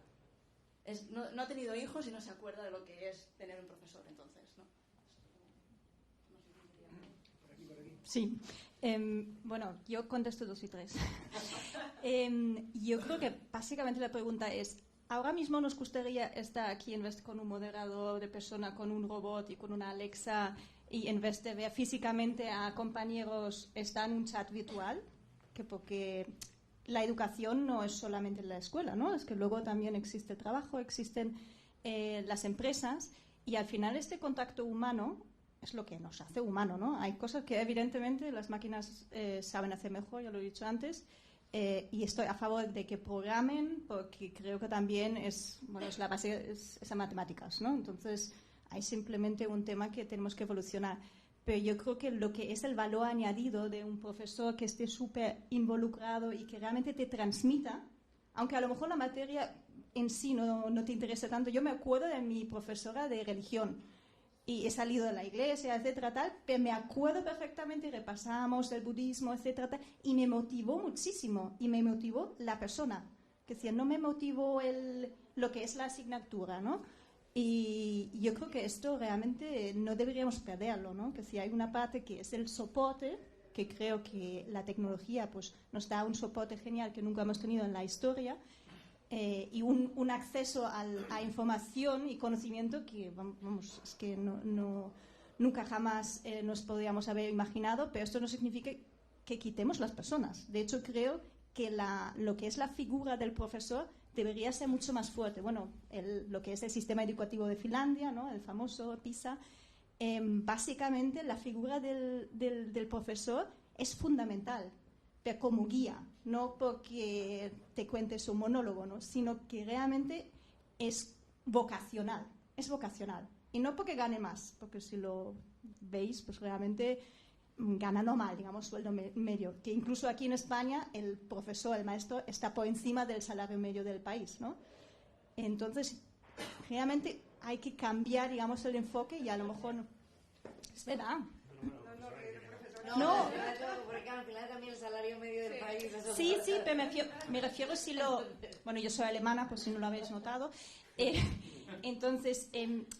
No ha tenido hijos y no se acuerda de lo que es tener un profesor, entonces, ¿no? Sí. Bueno, yo contesto 2 y 3. Yo creo que básicamente la pregunta es, ahora mismo nos gustaría estar aquí en vez con un moderador de persona, con un robot y con una Alexa, y en vez de ver físicamente a compañeros estar en un chat virtual, porque la educación no es solamente en la escuela, ¿no? Es que luego también existe el trabajo, existen las empresas, y al final este contacto humano es lo que nos hace humano, ¿no? Hay cosas que evidentemente las máquinas saben hacer mejor, ya lo he dicho antes, y estoy a favor de que programen, porque creo que también es la base, es a matemáticas, ¿no? Entonces hay simplemente un tema que tenemos que evolucionar. Pero yo creo que lo que es el valor añadido de un profesor que esté súper involucrado y que realmente te transmita, aunque a lo mejor la materia en sí no te interesa tanto. Yo me acuerdo de mi profesora de religión y he salido de la iglesia, etcétera, tal, pero me acuerdo perfectamente, repasamos el budismo, etcétera, tal, y me motivó muchísimo, y me motivó la persona. Que decía, no me motivó lo que es la asignatura, ¿no? Y yo creo que esto realmente no deberíamos perderlo, ¿no? Que si hay una parte que es el soporte, que creo que la tecnología pues, nos da un soporte genial que nunca hemos tenido en la historia, y un acceso a información y conocimiento que, vamos, es que nunca jamás nos podríamos haber imaginado, pero esto no significa que quitemos las personas. De hecho, creo que lo que es la figura del profesor debería ser mucho más fuerte. Bueno, lo que es el sistema educativo de Finlandia, ¿no? El famoso PISA, básicamente la figura del profesor es fundamental, pero como guía, no porque te cuentes un monólogo, ¿no? Sino que realmente es vocacional, y no porque gane más, porque si lo veis, pues realmente gana normal, digamos, sueldo medio, que incluso aquí en España el profesor, el maestro, está por encima del salario medio del país, ¿no? Entonces, realmente hay que cambiar, digamos, el enfoque, y a lo mejor no. Es verdad. No, porque al final también el salario medio del país es sí, pero me refiero si lo... Bueno, yo soy alemana, por si no lo habéis notado. Entonces,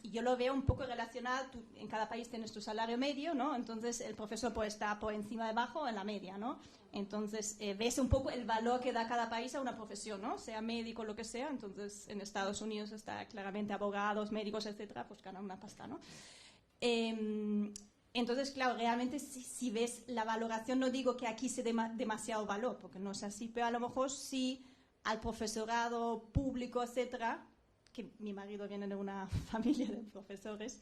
yo lo veo un poco relacionado. En cada país tienes tu salario medio, ¿no? Entonces, el profesor pues está por encima, debajo, o en la media, ¿no? Entonces, ves un poco el valor que da cada país a una profesión, ¿no? Sea médico, lo que sea. Entonces, en Estados Unidos está claramente abogados, médicos, etcétera, pues ganan una pasta, ¿no? Entonces, claro, realmente si ves la valoración, no digo que aquí se dé demasiado valor, porque no es así, pero a lo mejor sí al profesorado público, etcétera, que mi marido viene de una familia de profesores,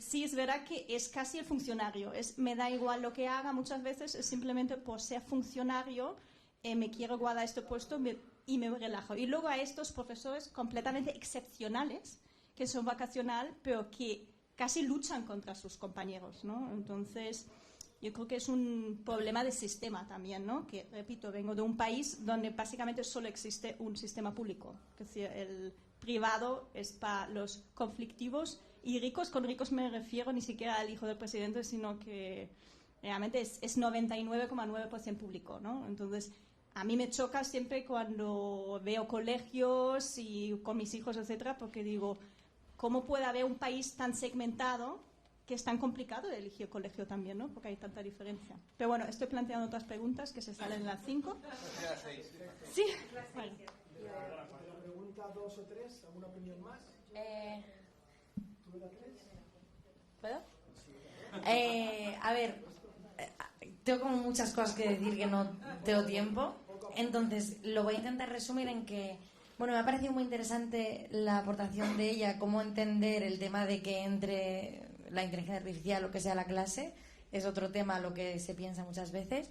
sí es verdad que es casi el funcionario, me da igual lo que haga, muchas veces es simplemente por ser funcionario, me quiero guardar este puesto y me relajo. Y luego a estos profesores completamente excepcionales, que son vacacional, pero que casi luchan contra sus compañeros, ¿no? Entonces, yo creo que es un problema de sistema también, ¿no? Que, repito, vengo de un país donde básicamente solo existe un sistema público. Es decir, el privado es para los conflictivos y ricos. Con ricos me refiero ni siquiera al hijo del presidente, sino que realmente es 99,9% público, ¿no? Entonces, a mí me choca siempre cuando veo colegios y con mis hijos, etcétera, porque digo, ¿cómo puede haber un país tan segmentado que es tan complicado de elegir colegio también, ¿no? Porque hay tanta diferencia. Pero bueno, estoy planteando otras preguntas que se salen en las 5. Sí. Bueno. La pregunta 2 o 3, ¿alguna opinión más? ¿Tú la 3? ¿Puedo? A ver, tengo como muchas cosas que decir que no tengo tiempo. Entonces, lo voy a intentar resumir en que... Bueno, me ha parecido muy interesante la aportación de ella, cómo entender el tema de que entre la inteligencia artificial o que sea la clase, es otro tema a lo que se piensa muchas veces.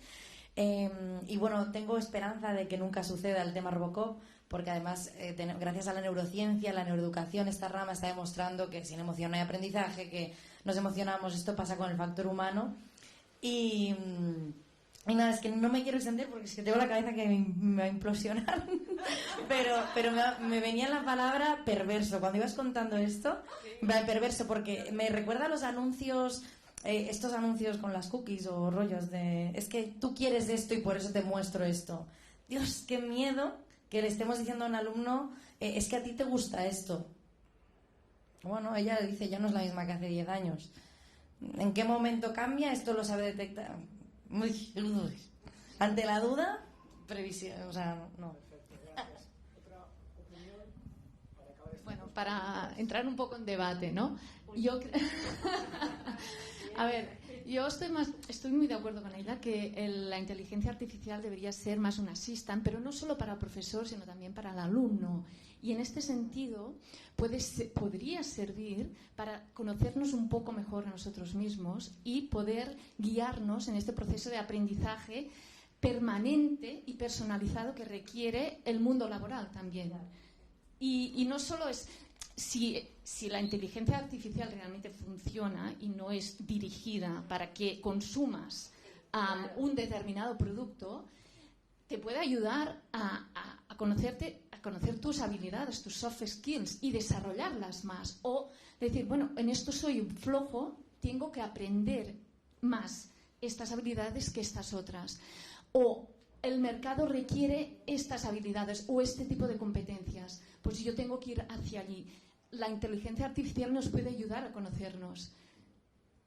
Y bueno, tengo esperanza de que nunca suceda el tema Robocop, porque además, gracias a la neurociencia, la neuroeducación, esta rama está demostrando que sin emoción no hay aprendizaje, que nos emocionamos, esto pasa con el factor humano. Y nada, es que no me quiero extender porque es que tengo la cabeza que me va a implosionar. pero me venía la palabra perverso. Cuando ibas contando esto, perverso, porque me recuerda a los anuncios, estos anuncios con las cookies o rollos de... Es que tú quieres esto y por eso te muestro esto. Dios, qué miedo que le estemos diciendo a un alumno, es que a ti te gusta esto. Bueno, ella dice, ya no es la misma que hace 10 años. ¿En qué momento cambia? Esto lo sabe detectar. Ante la duda, previsión, o sea, no. Bueno, para entrar un poco en debate, ¿no? Yo a ver, yo estoy muy de acuerdo con ella que la inteligencia artificial debería ser más un assistant, pero no solo para el profesor, sino también para el alumno. Y en este sentido podría servir para conocernos un poco mejor a nosotros mismos y poder guiarnos en este proceso de aprendizaje permanente y personalizado que requiere el mundo laboral también. Y no solo es... Si la inteligencia artificial realmente funciona y no es dirigida para que consumas un determinado producto, te puede ayudar a conocerte, a conocer tus habilidades, tus soft skills y desarrollarlas más. O decir, bueno, en esto soy un flojo, tengo que aprender más estas habilidades que estas otras. O el mercado requiere estas habilidades o este tipo de competencias. Pues yo tengo que ir hacia allí. La inteligencia artificial nos puede ayudar a conocernos.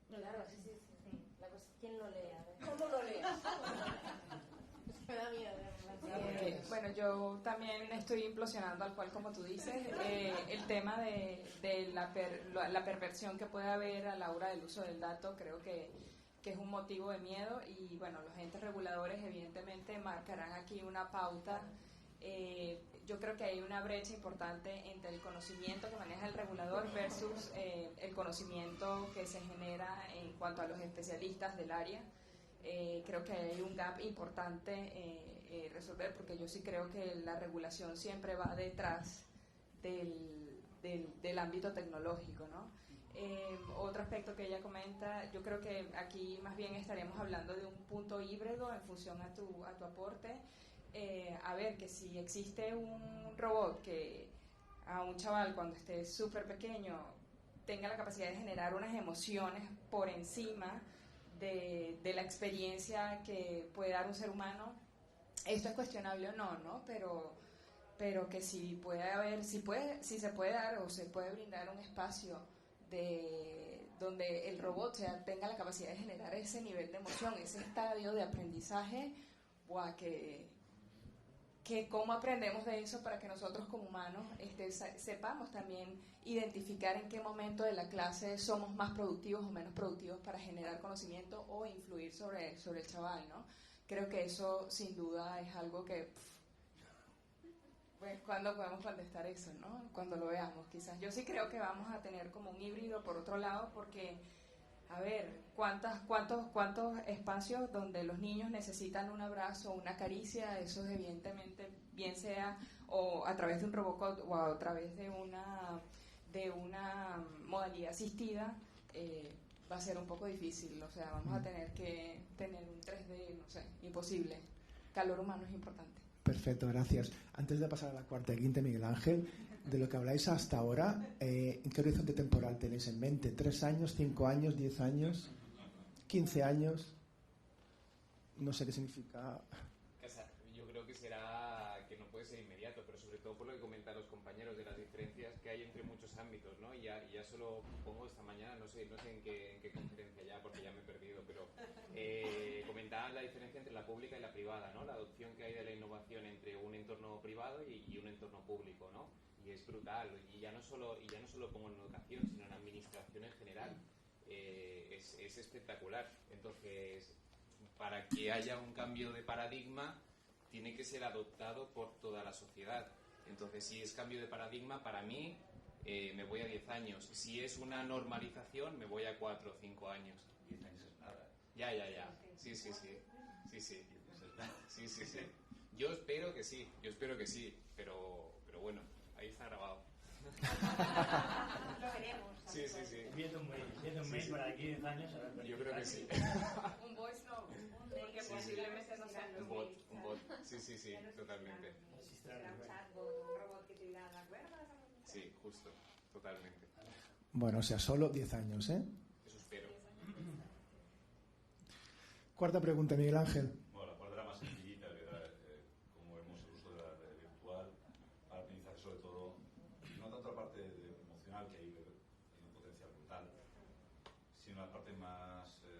Claro, sí. La cosa, ¿quién lo lee? ¿Cómo lo lee? Bueno, yo también estoy implosionando, al cual como tú dices, el tema de la perversión que puede haber a la hora del uso del dato, creo que es un motivo de miedo y bueno, los entes reguladores evidentemente marcarán aquí una pauta. Yo creo que hay una brecha importante entre el conocimiento que maneja el regulador versus el conocimiento que se genera en cuanto a los especialistas del área. Creo que hay un gap importante resolver, porque yo sí creo que la regulación siempre va detrás del ámbito tecnológico, ¿no? Otro aspecto que ella comenta, yo creo que aquí más bien estaríamos hablando de un punto híbrido en función a tu aporte. A ver, que si existe un robot que a un chaval cuando esté súper pequeño tenga la capacidad de generar unas emociones por encima de la experiencia que puede dar un ser humano, esto es cuestionable o no, ¿no? Pero que si se puede dar o se puede brindar un espacio donde el robot tenga la capacidad de generar ese nivel de emoción, ese estadio de aprendizaje, que cómo aprendemos de eso para que nosotros como humanos sepamos también identificar en qué momento de la clase somos más productivos o menos productivos para generar conocimiento o influir sobre el chaval, ¿no? Creo que eso sin duda es algo que pues ¿cuándo podemos contestar eso, no? Cuando lo veamos, quizás. Yo sí creo que vamos a tener como un híbrido por otro lado, porque a ver, ¿cuántos espacios donde los niños necesitan un abrazo, una caricia? Eso evidentemente, bien sea o a través de un Robocop o a través de una modalidad asistida, va a ser un poco difícil. O sea, vamos a tener que tener un 3D, no sé, imposible. Calor humano es importante. Perfecto, gracias. Antes de pasar a la cuarta y quinta, Miguel Ángel, de lo que habláis hasta ahora, ¿en qué horizonte temporal tenéis en mente? ¿3 años, 5 años, 10 años, 15 años? No sé qué significa. Yo creo que será que no puede ser inmediato, pero sobre todo por lo que comentan los compañeros de las diferencias que hay entre muchos ámbitos, ¿no? Y ya solo pongo esta mañana, no sé en qué conferencia ya, porque ya me he perdido, pero comentaban la diferencia entre la pública y la privada, ¿no? La adopción que hay de la innovación entre un entorno privado y un entorno público, ¿no? Y es brutal, y ya no solo pongo en educación, sino en administración en general. Es espectacular. Entonces, para que haya un cambio de paradigma, tiene que ser adoptado por toda la sociedad. Entonces, si es cambio de paradigma, para mí, me voy a 10 años. Si es una normalización, me voy a 4 o 5 años. 10 años es nada. Ya. Sí. Yo espero que sí, pero bueno, ahí está grabado. Lo veremos. Sí. Viendo un mail para aquí 10 años. Yo creo que sí. Un voice note, porque posiblemente no sean los mails. Un bot, sí, totalmente. Será un chatbot, un robot que te dirá, ¿de acuerdo? Sí, justo, totalmente. Bueno, o sea, solo 10 años, ¿eh? Eso espero. Cuarta pregunta, Miguel Ángel. Bueno, la cuarta era más sencillita, que era cómo vemos el uso de la red virtual para aprendizaje, sobre todo, no tanto la parte emocional, que hay un potencial brutal, sino la parte más de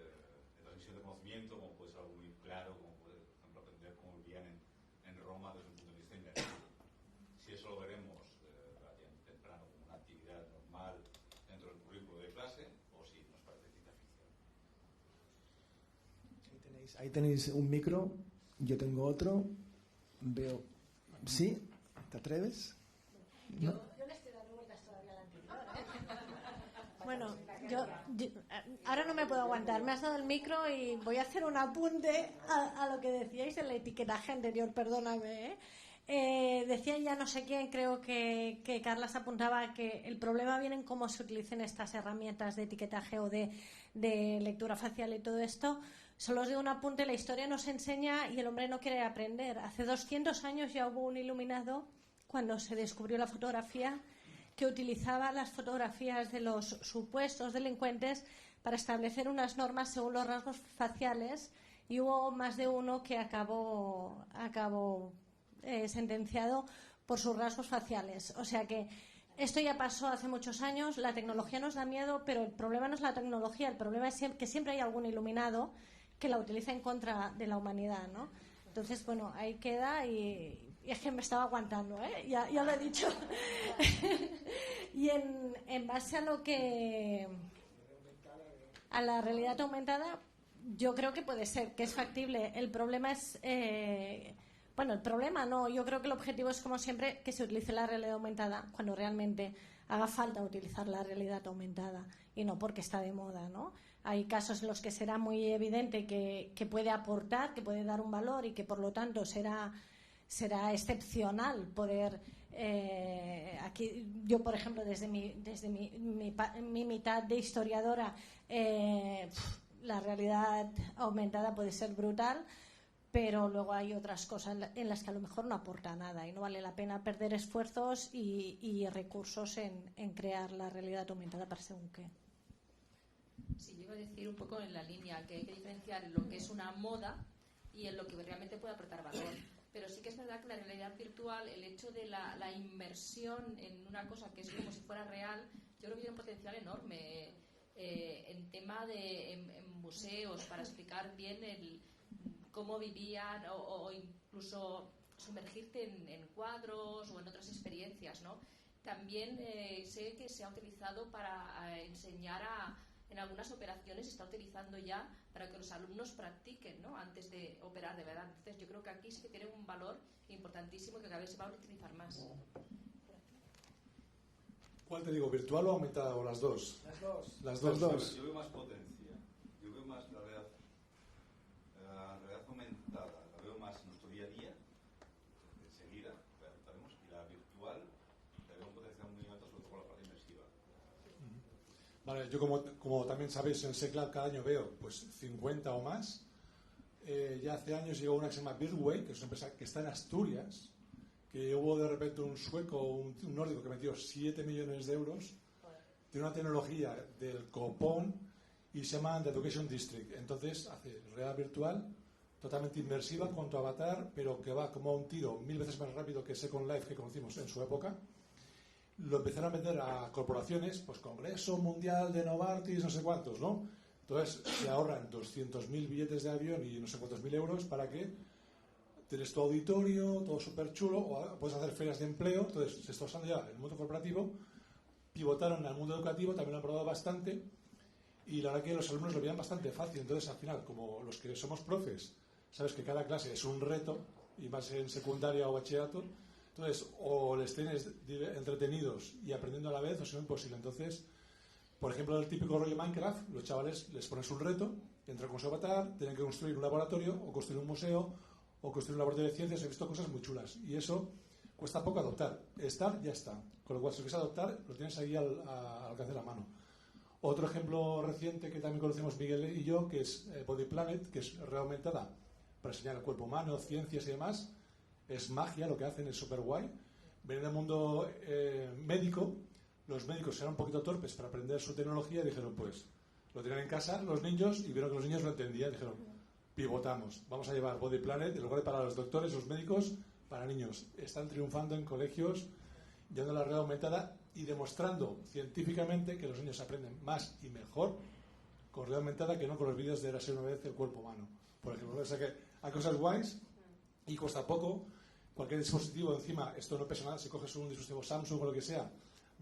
transmisión de conocimiento, como puede ser algo muy claro, como puede, por ejemplo, aprender cómo vivían en Roma desde un punto de vista interactivo. Si eso lo veremos relativamente temprano como una actividad normal dentro del currículo de clase, o si nos parece ciencia ficción. Ahí tenéis un micro, yo tengo otro, veo. ¿Sí? ¿Te atreves? ¿No? Yo le estoy dando vueltas todavía a la anterior, Bueno, yo ahora no me puedo aguantar. Me has dado el micro y voy a hacer un apunte a lo que decíais en el etiquetaje anterior, perdóname, decía ya no sé quién, creo que Carla se apuntaba que el problema viene en cómo se utilicen estas herramientas de etiquetaje o de lectura facial y todo esto. Solo os digo un apunte, la historia nos enseña y el hombre no quiere aprender. Hace 200 años ya hubo un iluminado, cuando se descubrió la fotografía, que utilizaba las fotografías de los supuestos delincuentes para establecer unas normas según los rasgos faciales, y hubo más de uno que acabó sentenciado por sus rasgos faciales. O sea que esto ya pasó hace muchos años, la tecnología nos da miedo, pero el problema no es la tecnología, el problema es que siempre hay algún iluminado que la utiliza en contra de la humanidad, ¿no? Entonces, bueno, ahí queda, Y es que me estaba aguantando, ya lo he dicho. Y en base a la realidad aumentada, yo creo que puede ser, que es factible. El problema es... el problema no. Yo creo que el objetivo es, como siempre, que se utilice la realidad aumentada cuando realmente haga falta utilizar la realidad aumentada y no porque está de moda, ¿no? Hay casos en los que será muy evidente que puede aportar, que puede dar un valor y que, por lo tanto, será excepcional poder aquí yo, por ejemplo, desde mi mitad de historiadora, la realidad aumentada puede ser brutal, pero luego hay otras cosas en las que a lo mejor no aporta nada y no vale la pena perder esfuerzos y recursos en crear la realidad aumentada para según qué. Sí, yo iba a decir un poco en la línea que hay que diferenciar lo que es una moda y en lo que realmente puede aportar valor. Pero sí que es verdad que la realidad virtual, el hecho de la inmersión en una cosa que es como si fuera real, yo creo que tiene un potencial enorme en tema en museos, para explicar bien cómo vivían o incluso sumergirte en cuadros o en otras experiencias, ¿no? También sé que se ha utilizado para enseñar en algunas operaciones, se está utilizando ya para que los alumnos practiquen, ¿no? Antes de operar de verdad. Entonces yo creo que aquí sí que tiene un valor importantísimo que cada vez se va a utilizar más. ¿Cuál te digo, virtual o aumentada, o las dos? Las dos. Yo veo más potencia. Yo veo más la realidad aumentada, la veo más en nuestro día a día, enseguida, y la virtual la veo un potencial muy alto, sobre todo por la parte inmersiva. Vale, yo como también sabéis, en SECLAB cada año veo pues 50 o más. Ya hace años llegó una que se llama Birdway, que es una empresa que está en Asturias, que hubo de repente un sueco, un nórdico que metió 7 millones de euros, tiene una tecnología del copón y se llama The Education District. Entonces hace realidad virtual totalmente inmersiva con tu avatar, pero que va como a un tiro 1000 veces más rápido que Second Life que conocimos en su época. Lo empezaron a meter a corporaciones, pues Congreso Mundial de Novartis, no sé cuántos, ¿no? Entonces se ahorran 200.000 billetes de avión y no sé cuántos mil euros para que tienes tu auditorio, todo súper chulo, o puedes hacer ferias de empleo. Entonces se está usando ya el mundo corporativo, pivotaron al mundo educativo, también lo han probado bastante, y la verdad que los alumnos lo veían bastante fácil. Entonces al final, como los que somos profes, sabes que cada clase es un reto, y más en secundaria o bachillerato, entonces o les tienes entretenidos y aprendiendo a la vez, o si no, imposible. Entonces, por ejemplo, el típico rollo Minecraft, los chavales les pones un reto, entran con su avatar, tienen que construir un laboratorio, o construir un museo, o construir un laboratorio de ciencias. He visto cosas muy chulas, y eso cuesta poco adoptar. Estar, ya está. Con lo cual, si quieres adoptar, lo tienes ahí al alcance de la mano. Otro ejemplo reciente que también conocemos Miguel y yo, que es Body Planet, que es realidad aumentada para enseñar el cuerpo humano, ciencias y demás. Es magia lo que hacen, es súper guay. Ven del mundo médico. Los médicos eran un poquito torpes para aprender su tecnología y dijeron, pues, lo tenían en casa los niños, y vieron que los niños lo entendían. Dijeron, pivotamos, vamos a llevar Body Planet en lugar de para los doctores, los médicos, para niños. Están triunfando en colegios, llevando la realidad aumentada y demostrando científicamente que los niños aprenden más y mejor con realidad aumentada que no con los vídeos de Érase una vez el cuerpo humano, por ejemplo. O sea que hay cosas guays y cuesta poco. Cualquier dispositivo, encima, esto no pesa nada. Si coges un dispositivo Samsung o lo que sea,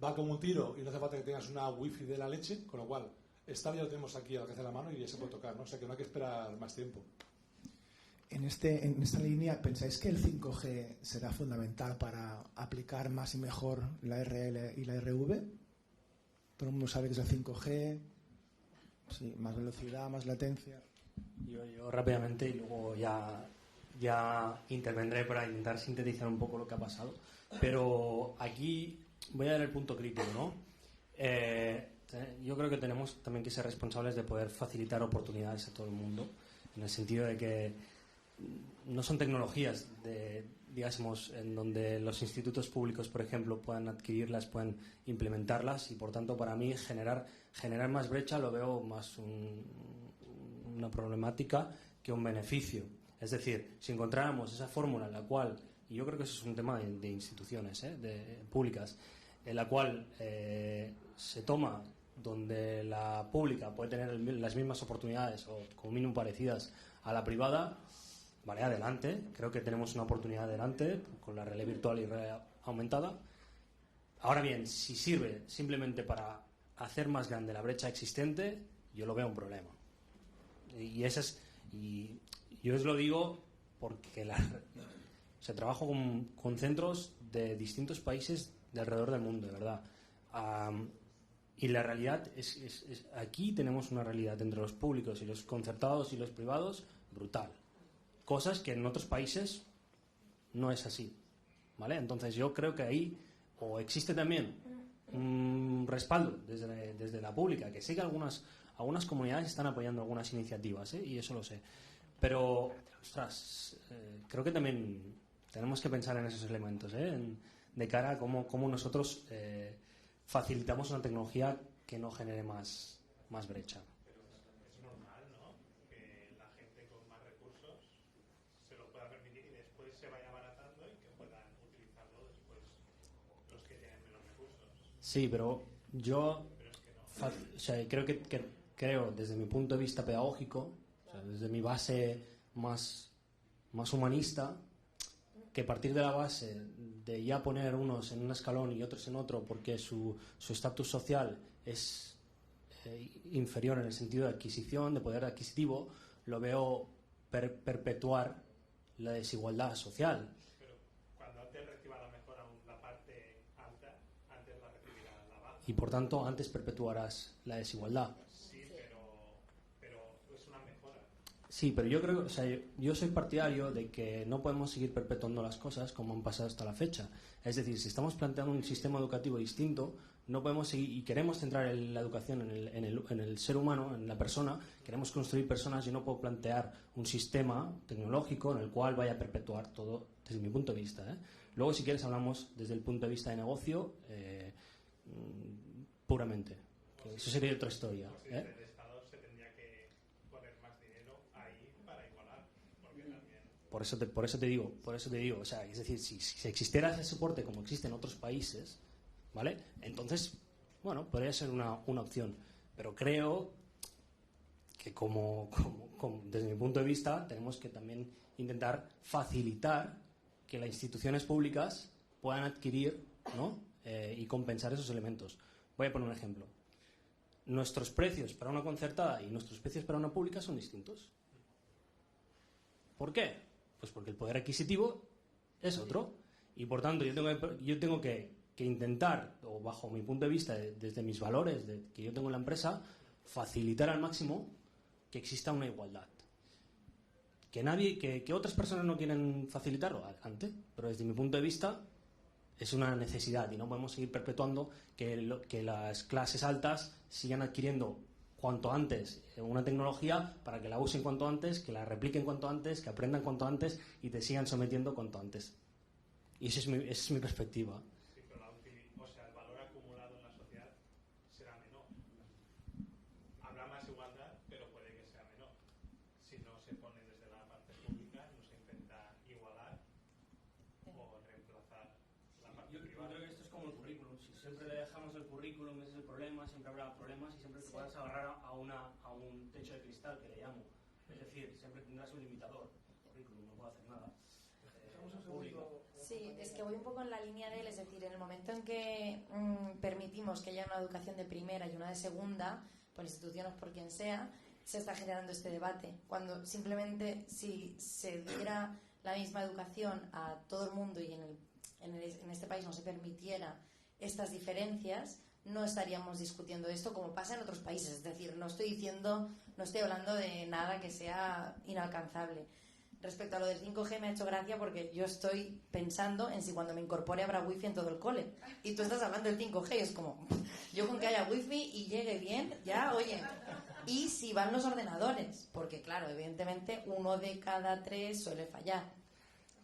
va como un tiro y no hace falta que tengas una wifi de la leche, con lo cual esta ya lo tenemos aquí al alcance de la mano y ya se puede tocar, ¿no? O sea que no hay que esperar más tiempo. En esta línea, ¿pensáis que el 5G será fundamental para aplicar más y mejor la RL y la RV? Todo el mundo sabe que es el 5G, sí, más velocidad, más latencia. Yo rápidamente, y luego ya intervendré para intentar sintetizar un poco lo que ha pasado. Pero aquí voy a dar el punto crítico, ¿no? Yo creo que tenemos también que ser responsables de poder facilitar oportunidades a todo el mundo, en el sentido de que no son tecnologías digamos, en donde los institutos públicos, por ejemplo, puedan adquirirlas, puedan implementarlas, y por tanto para mí generar más brecha lo veo más una problemática que un beneficio. Es decir, si encontráramos esa fórmula en la cual, y yo creo que eso es un tema de instituciones públicas, en la cual se toma donde la pública puede tener las mismas oportunidades o como mínimo parecidas a la privada, Vale, adelante. Creo que tenemos una oportunidad adelante con la realidad virtual y realidad aumentada. Ahora bien, si sirve simplemente para hacer más grande la brecha existente, yo lo veo un problema. Y yo os lo digo porque trabajo con centros de distintos países de alrededor del mundo, de verdad. Y la realidad es aquí tenemos una realidad entre los públicos y los concertados y los privados brutal. Cosas que en otros países no es así, ¿vale? Entonces yo creo que ahí o existe también un respaldo desde la pública, que sé que algunas comunidades están apoyando algunas iniciativas, y eso lo sé. Pero, ostras, creo que también tenemos que pensar en esos elementos, de cara a cómo nosotros facilitamos una tecnología que no genere más brecha. Pero es normal, ¿no? Que la gente con más recursos se lo pueda permitir y después se vaya abaratando y que puedan utilizarlo después los que tienen menos recursos. Sí, pero yo creo desde mi punto de vista pedagógico, desde mi base más humanista, que a partir de la base de ya poner unos en un escalón y otros en otro porque su estatus social es inferior en el sentido de adquisición, de poder adquisitivo, lo veo perpetuar la desigualdad social. Pero cuando antes reciba la mejora la parte alta, antes la recibirá la baja. Y por tanto, antes perpetuarás la desigualdad. Sí, pero es una mejora. Sí, pero yo creo, yo soy partidario de que no podemos seguir perpetuando las cosas como han pasado hasta la fecha. Es decir, si estamos planteando un sistema educativo distinto, no podemos seguir, y queremos centrar la educación en el ser humano, en la persona, queremos construir personas, y no puedo plantear un sistema tecnológico en el cual vaya a perpetuar todo desde mi punto de vista. Luego, si quieres, hablamos desde el punto de vista de negocio puramente. Eso sería otra historia. El Estado se tendría que poner más dinero ahí para igualar, porque también... Por eso te digo, o sea, es decir, si existiera ese soporte como existe en otros países, ¿vale? Entonces, bueno, podría ser una opción, pero creo que desde mi punto de vista tenemos que también intentar facilitar que las instituciones públicas puedan adquirir, ¿no? Y compensar esos elementos. Voy a poner un ejemplo. Nuestros precios para una concertada y nuestros precios para una pública son distintos. ¿Por qué? Pues porque el poder adquisitivo es otro, y por tanto yo tengo que intentar, o bajo mi punto de vista, desde mis valores que yo tengo en la empresa, facilitar al máximo que exista una igualdad. Que otras personas no quieren facilitarlo, adelante, pero desde mi punto de vista es una necesidad, y no podemos seguir perpetuando que las clases altas sigan adquiriendo cuanto antes una tecnología para que la usen cuanto antes, que la repliquen cuanto antes, que aprendan cuanto antes y te sigan sometiendo cuanto antes. Y esa es mi perspectiva. Sí, pero el valor acumulado en la sociedad será menor. Habrá más igualdad, pero puede que sea menor. Si no se pone desde la parte pública, no se intenta igualar o reemplazar la parte privada. Yo creo que esto es como el currículum. Si siempre le dejamos el currículum, ese es el problema, siempre habrá problemas y siempre te puedas agarrar a un techo de cristal, que le llamo. Es decir, siempre tendrás un limitador. El currículum no puede hacer nada. Sí, es que voy un poco en la línea de él, es decir, en el momento en que permitimos que haya una educación de primera y una de segunda, por instituciones, por quien sea, se está generando este debate. Cuando simplemente si se diera la misma educación a todo el mundo y en este país no se permitiera estas diferencias, no estaríamos discutiendo esto como pasa en otros países. Es decir, no estoy hablando de nada que sea inalcanzable. Respecto a lo del 5G me ha hecho gracia porque yo estoy pensando en si cuando me incorpore habrá wifi en todo el cole. Y tú estás hablando del 5G, es como, yo con que haya wifi y llegue bien, ya, oye. Y si van los ordenadores, porque claro, evidentemente 1 de cada 3 suele fallar.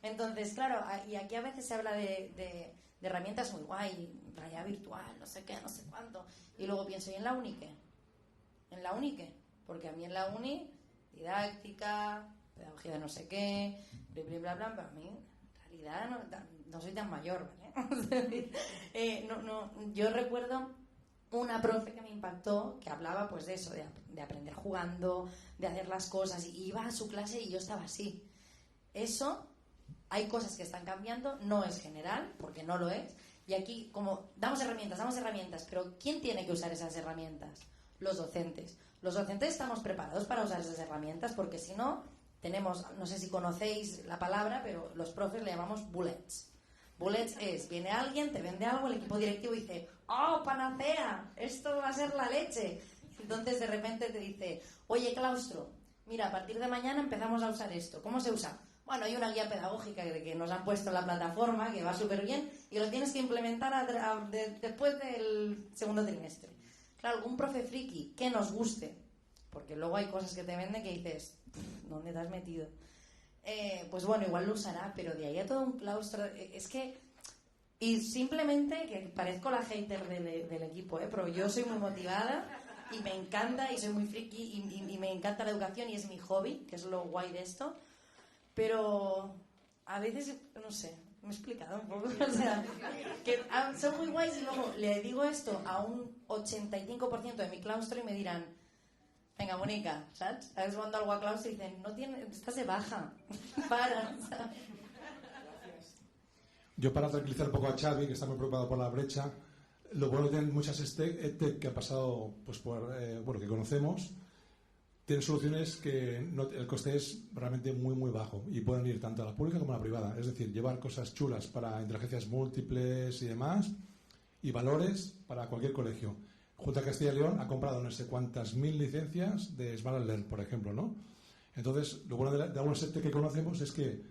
Entonces, claro, y aquí a veces se habla de herramientas muy guay, realidad virtual, no sé qué, no sé cuánto. Y luego pienso, ¿y en la uni qué? ¿En la uni qué? Porque a mí en la uni, didáctica, pedagogía de no sé qué, bla, bla, bla, pero a mí en realidad no soy tan mayor, ¿vale? Yo recuerdo una profe que me impactó que hablaba pues de eso, de aprender jugando, de hacer las cosas, y iba a su clase y yo estaba así. Eso, hay cosas que están cambiando, no es general, porque no lo es. Y aquí, como damos herramientas, pero ¿quién tiene que usar esas herramientas? Los docentes. Los docentes estamos preparados para usar esas herramientas, porque si no, tenemos, no sé si conocéis la palabra, pero los profes le llamamos bullets. Bullets es, viene alguien, te vende algo, el equipo directivo dice, ¡oh, panacea! Esto va a ser la leche. Entonces de repente te dice, oye, claustro, mira, a partir de mañana empezamos a usar esto. ¿Cómo se usa? Bueno, hay una guía pedagógica que nos han puesto en la plataforma, que va súper bien, y lo tienes que implementar después del segundo trimestre. Claro, algún profe friki que nos guste, porque luego hay cosas que te venden que dices, ¿dónde te has metido? Pues bueno, igual lo usará, pero de ahí a todo un claustro, es que... Y simplemente, que parezco la hater del equipo, pero yo soy muy motivada y me encanta, y soy muy friki, y me encanta la educación, y es mi hobby, que es lo guay de esto. Pero a veces, no sé, me he explicado un poco, o sea, que son muy guays y luego le digo esto a un 85% de mi claustro y me dirán, venga, Mónica, ¿sabes? A veces cuando algo a claustro y dicen, no tiene, estás de baja, para, ¿sabes? Yo, para tranquilizar un poco a Xavi, que está muy preocupado por la brecha, lo bueno que tienen muchas EdTech que ha pasado, pues por, bueno, que conocemos, tienen soluciones que el coste es realmente muy, muy bajo y pueden ir tanto a la pública como a la privada. Es decir, llevar cosas chulas para inteligencias múltiples y demás, y valores para cualquier colegio. Junta de Castilla y León ha comprado no sé cuántas mil licencias de Smart Learn, por ejemplo, ¿no? Entonces, lo bueno de algunos EdTech que conocemos es que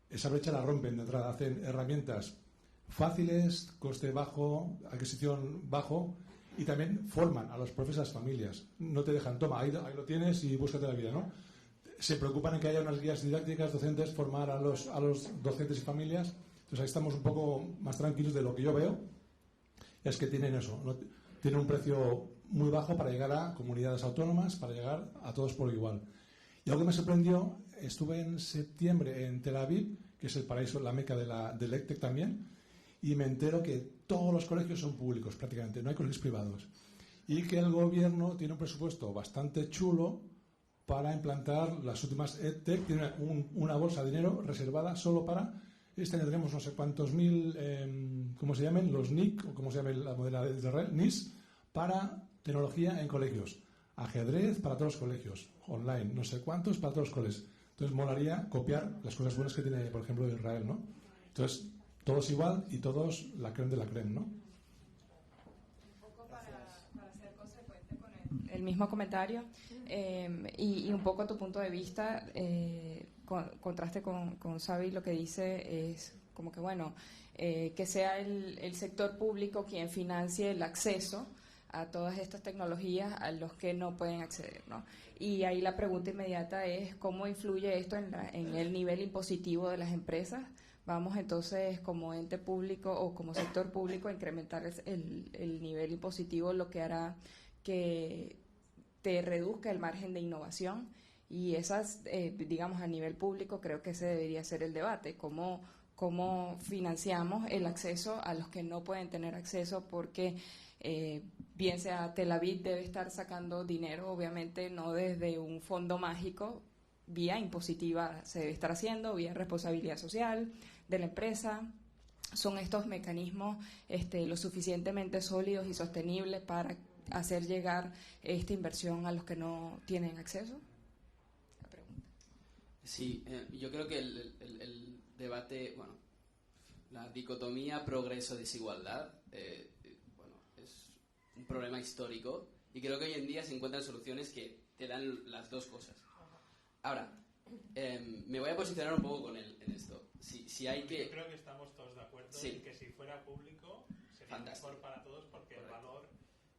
esa brecha la rompen de entrada, hacen herramientas fáciles, coste bajo, adquisición bajo, y también forman a los profes y a las familias. No te dejan, toma, ahí lo tienes y búscate la vida, ¿no? Se preocupan en que haya unas guías didácticas, docentes, formar a los docentes y familias. Entonces ahí estamos un poco más tranquilos. De lo que yo veo es que tienen eso, ¿no? Tienen un precio muy bajo para llegar a comunidades autónomas, para llegar a todos por igual. Y algo que me sorprendió, estuve en septiembre en Tel Aviv, que es el paraíso, la meca del EdTech también, y me entero que todos los colegios son públicos prácticamente, no hay colegios privados, y que el gobierno tiene un presupuesto bastante chulo para implantar las últimas EdTech. Tiene una bolsa de dinero reservada solo para, este año tenemos no sé cuántos mil, ¿cómo se llaman? Los NIC, o como se llama la modelo de Israel, NIS, para tecnología en colegios, ajedrez para todos los colegios, online, no sé cuántos para todos los colegios. Entonces molaría copiar las cosas buenas que tiene, por ejemplo, Israel, ¿no? Entonces, todos igual y todos la creme de la creme, ¿no? Un poco para ser consecuente con el mismo comentario, y un poco tu punto de vista, contraste con Xavi, lo que dice es como que, bueno, que sea el sector público quien financie el acceso a todas estas tecnologías a los que no pueden acceder, ¿no? Y ahí la pregunta inmediata es cómo influye esto en el nivel impositivo de las empresas. Vamos entonces, como ente público o como sector público, a incrementar el nivel impositivo, lo que hará que te reduzca el margen de innovación. Y esas, digamos, a nivel público, creo que ese debería ser el debate, cómo financiamos el acceso a los que no pueden tener acceso, porque bien sea Tel Aviv debe estar sacando dinero, obviamente no desde un fondo mágico, vía impositiva se debe estar haciendo, vía responsabilidad social de la empresa. Son estos mecanismos lo suficientemente sólidos y sostenibles para hacer llegar esta inversión a los que no tienen acceso. La pregunta. Sí, yo creo que el debate, bueno, la dicotomía progreso-desigualdad, bueno, es un problema histórico, y creo que hoy en día se encuentran soluciones que te dan las dos cosas. Ahora, me voy a posicionar un poco con él en esto. Si hay que... Yo creo que estamos todos de acuerdo en que si fuera público sería mejor para todos, porque el valor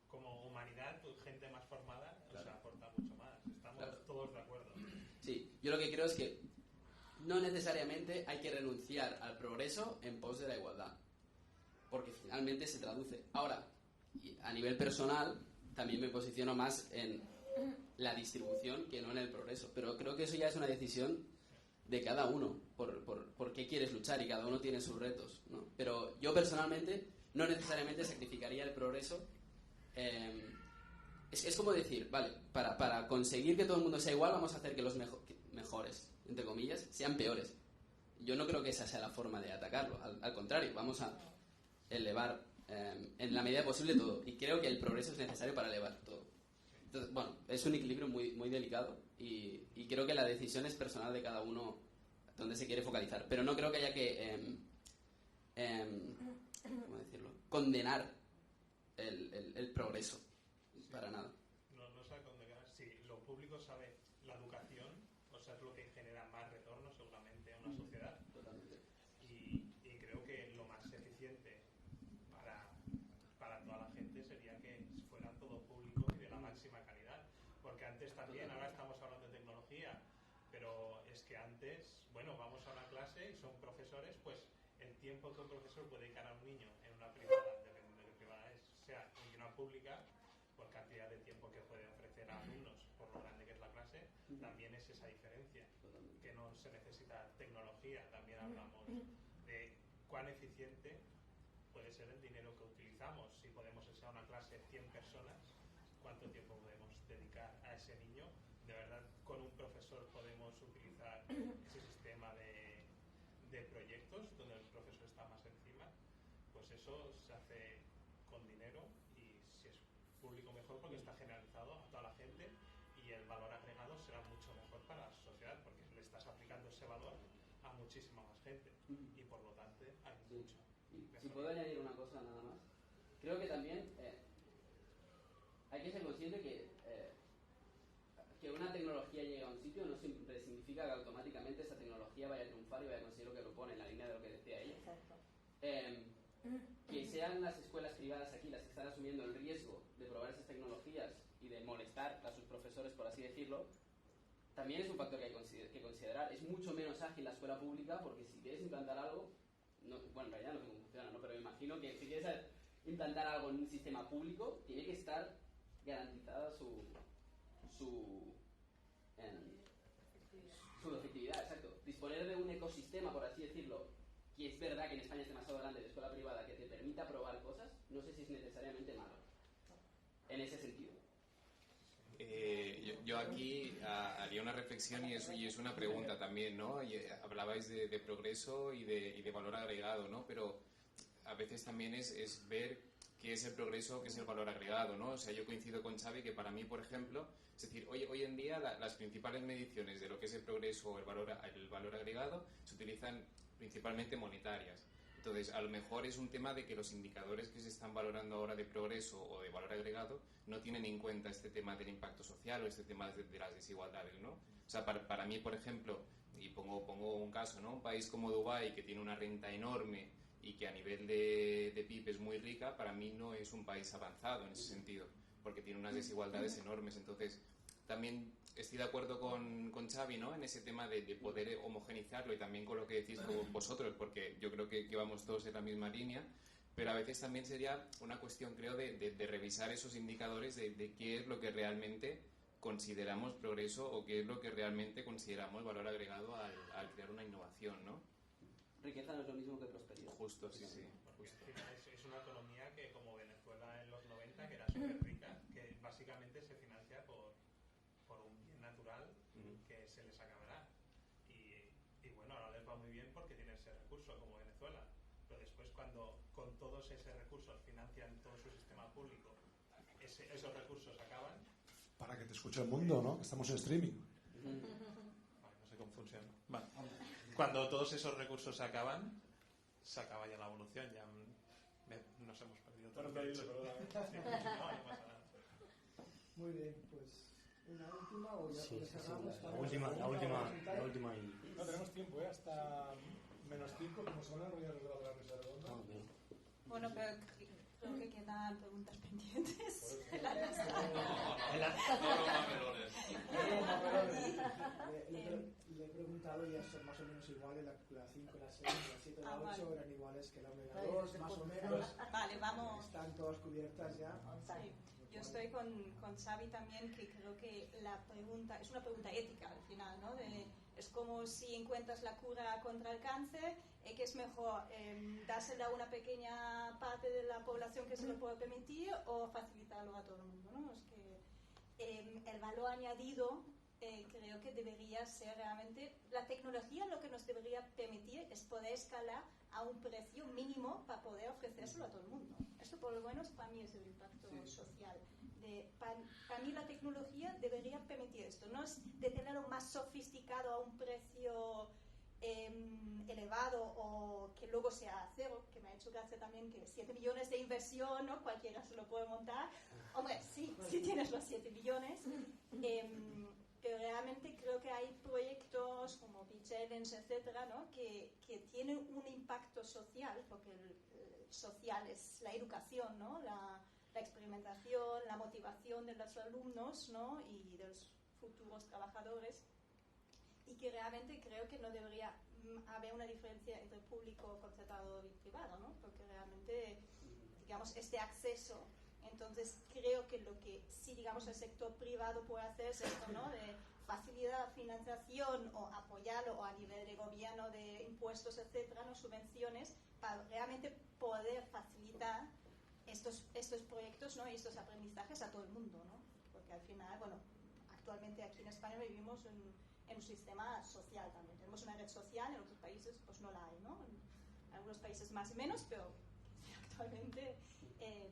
como humanidad, gente más formada, nos aporta mucho más. Estamos todos de acuerdo. Sí, yo lo que creo es que no necesariamente hay que renunciar al progreso en pos de la igualdad, porque finalmente se traduce. Ahora, a nivel personal, también me posiciono más en la distribución que no en el progreso, pero creo que eso ya es una decisión de cada uno, por qué quieres luchar, y cada uno tiene sus retos, ¿no? Pero yo personalmente no necesariamente sacrificaría el progreso. Es como decir, vale, para conseguir que todo el mundo sea igual, vamos a hacer que los mejores, entre comillas, sean peores. Yo no creo que esa sea la forma de atacarlo. Al contrario, vamos a elevar en la medida posible todo. Y creo que el progreso es necesario para elevar todo. Entonces, bueno, es un equilibrio muy, muy delicado y creo que la decisión es personal de cada uno donde se quiere focalizar. Pero no creo que haya que ¿cómo decirlo? Condenar el progreso. Para nada. No sabe condenar. Si lo público sabe la educación, o sea, es lo que genera más retorno seguramente a una sociedad. Totalmente. Y creo que lo más eficiente para toda la gente sería que fuera todo público y de la máxima calidad. Porque antes también, ahora estamos hablando de tecnología, pero es que antes, bueno, vamos a una clase y son profesores, pues el tiempo que un profesor puede dedicar a un niño en una privada, depende de qué privada es, sea en una pública, por cantidad de tiempo que puede ofrecer a alumnos, por lo grande que es la clase, también es esa diferencia, que no se necesita tecnología. También hablamos de cuán eficiente puede ser el dinero que utilizamos. Si podemos enseñar una clase 100 personas, ¿cuánto tiempo podemos dedicar a ese niño? De verdad, con un profesor podemos utilizar ese sistema de proyectos donde el profesor está más encima. Pues eso se hace con dinero, y si es público mejor porque está generalizado a toda la gente y el valor agregado será mucho mejor para la sociedad porque le estás aplicando ese valor a muchísima más gente y por lo tanto hay mucho. Si puedo añadir una cosa nada más, creo que también hay que ser consciente que una tecnología llegue a un sitio no siempre significa que automáticamente esa tecnología vaya a triunfar y vaya a conseguir lo que propone, en la línea de lo que decía ella. Que sean las escuelas privadas aquí las que están asumiendo el riesgo de probar esas tecnologías y de molestar a sus profesores, por así decirlo, también es un factor que hay que considerar. Es mucho menos ágil la escuela pública porque si quieres implantar algo, bueno, en realidad no sé cómo funciona, ¿no? Pero me imagino que si quieres implantar algo en un sistema público, tiene que estar garantizada su efectividad, exacto. Disponer de un ecosistema, por así decirlo, que es verdad que en España es demasiado grande de escuela privada, que te permita probar cosas, no sé si es necesariamente malo. En ese sentido. Yo aquí haría una reflexión y es una pregunta también, ¿no? Hablabais de progreso y de valor agregado, ¿no? Pero a veces también es ver qué es el progreso, qué es el valor agregado, ¿no? O sea, yo coincido con Xavi que para mí, por ejemplo, es decir, hoy en día las principales mediciones de lo que es el progreso o el valor agregado se utilizan principalmente monetarias. Entonces, a lo mejor es un tema de que los indicadores que se están valorando ahora de progreso o de valor agregado no tienen en cuenta este tema del impacto social o este tema de las desigualdades, ¿no? O sea, para mí, por ejemplo, y pongo un caso, ¿no? Un país como Dubái, que tiene una renta enorme y que a nivel de PIB es muy rica, para mí no es un país avanzado en ese sentido, porque tiene unas desigualdades enormes. Entonces, también estoy de acuerdo con Xavi, ¿no? En ese tema de poder homogenizarlo y también con lo que decís vosotros, porque yo creo que vamos todos en la misma línea, pero a veces también sería una cuestión, creo, de revisar esos indicadores de qué es lo que realmente consideramos progreso o qué es lo que realmente consideramos valor agregado al crear una innovación, ¿no? Riqueza no es lo mismo que prosperidad. Justo, sí. Porque es una economía que, como Venezuela en los 90, que era súper rica, que básicamente se financia por un bien natural que se les acabará. Y bueno, ahora les va muy bien porque tienen ese recurso, como Venezuela. Pero después, cuando con todos esos recursos financian todo su sistema público, esos recursos acaban. Para que te escuche el mundo, ¿no? Estamos en streaming. Vale, no sé cómo funciona. Vale. Cuando todos esos recursos acaban, se acaba ya la evolución. Ya nos hemos perdido todo. No pasa nada. Muy bien, pues una última o ya cerramos. La última y... No tenemos tiempo, hasta -5, como se van a enrollar los de la mesa redonda. Bueno, pero creo que quedan preguntas pendientes. Le he preguntado y ya son más o menos iguales, la 5, la 6, la 7, la 8 eran iguales que la omega 2, más o menos. Vale, vamos. Están todas cubiertas ya. Sí. Yo estoy con Xavi también, que creo que la pregunta es una pregunta ética al final, ¿no? Es como si encuentras la cura contra el cáncer, que es mejor dársela a una pequeña parte de la población que se lo puede permitir o facilitarlo a todo el mundo, ¿no? Es que el valor añadido creo que debería ser realmente, la tecnología lo que nos debería permitir es poder escalar a un precio mínimo para poder ofrecérselo a todo el mundo. Esto por lo menos para mí es el impacto social. Para mí la tecnología debería permitir esto, no es de tenerlo más sofisticado a un precio elevado o que luego sea cero, que me ha hecho gracia también que 7 millones de inversión, ¿no? Cualquiera se lo puede montar. Hombre, sí, si tienes los 7 millones. Pero realmente creo que hay proyectos como B-Challenge, etcétera, ¿no? que tienen un impacto social, porque el social es la educación, ¿no? La experimentación, la motivación de los alumnos, ¿no? Y de los futuros trabajadores, y que realmente creo que no debería haber una diferencia entre público, concertado y privado, ¿no? Porque realmente, digamos, este acceso. Entonces creo que lo que sí, digamos, el sector privado puede hacer es esto, ¿no? De facilitar financiación o apoyarlo, o a nivel de gobierno, de impuestos, etcétera, ¿no? Subvenciones, para realmente poder facilitar estos proyectos, ¿no? Y estos aprendizajes a todo el mundo, ¿no? Porque al final, bueno, actualmente aquí en España vivimos en un sistema social también. Tenemos una red social, en otros países pues no la hay, ¿no? En algunos países más y menos, pero actualmente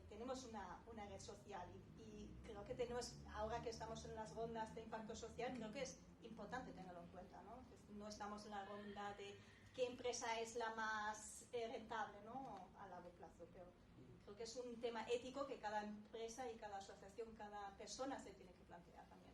tenemos una red social y creo que tenemos, ahora que estamos en las rondas de impacto social, creo que es importante tenerlo en cuenta, ¿no? No estamos en la ronda de qué empresa es la más rentable, ¿no? A largo plazo, pero creo que es un tema ético que cada empresa y cada asociación, cada persona se tiene que plantear también.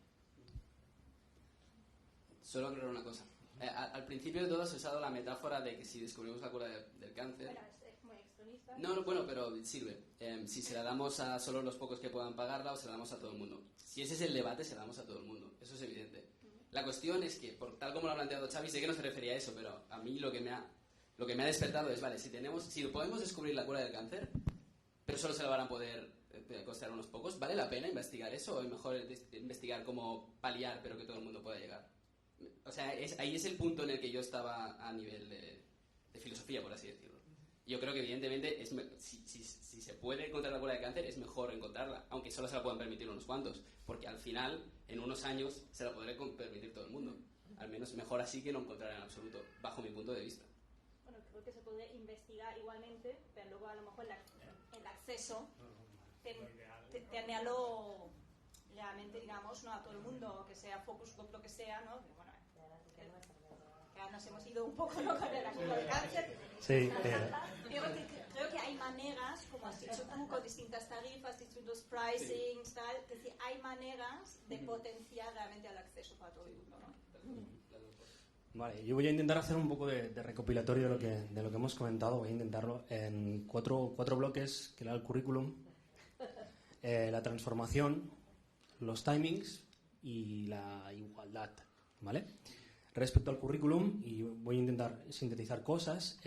Solo aclarar una cosa. Al principio de todo se ha usado la metáfora de que si descubrimos la cura del cáncer... Bueno, es muy extremista. No, bueno, pero sirve. Si se la damos a solo los pocos que puedan pagarla o se la damos a todo el mundo. Si ese es el debate, se la damos a todo el mundo. Eso es evidente. La cuestión es que, tal como lo ha planteado Xavi, sé que no se refería a eso, pero a mí lo que me ha despertado es, vale, si podemos descubrir la cura del cáncer, pero solo se la van a poder costar unos pocos, ¿vale la pena investigar eso o es mejor investigar cómo paliar pero que todo el mundo pueda llegar? O sea, ahí es el punto en el que yo estaba a nivel de filosofía, por así decirlo. Yo creo que evidentemente si se puede encontrar la cura del cáncer es mejor encontrarla, aunque solo se la puedan permitir unos cuantos, porque al final, en unos años, se la podrá permitir todo el mundo. Al menos mejor así que no encontrar en absoluto, bajo mi punto de vista. Bueno, creo que se puede investigar igualmente, pero luego a lo mejor el acceso tenerlo realmente, digamos, no a todo el mundo, que sea focus group, lo que sea, ¿no? Bueno, que nos hemos ido un poco, ¿no? Con el cura del cáncer. Sí, pero creo que hay maneras, como has dicho tú, con distintas tarifas, distintos pricings, tal, que sí, hay maneras de potenciar realmente el acceso para todo el mundo, ¿no? Vale, yo voy a intentar hacer un poco de recopilatorio de lo que hemos comentado. Voy a intentarlo en cuatro bloques, que era el currículum, la transformación, los timings y la igualdad, ¿vale? Respecto al currículum, y voy a intentar sintetizar cosas,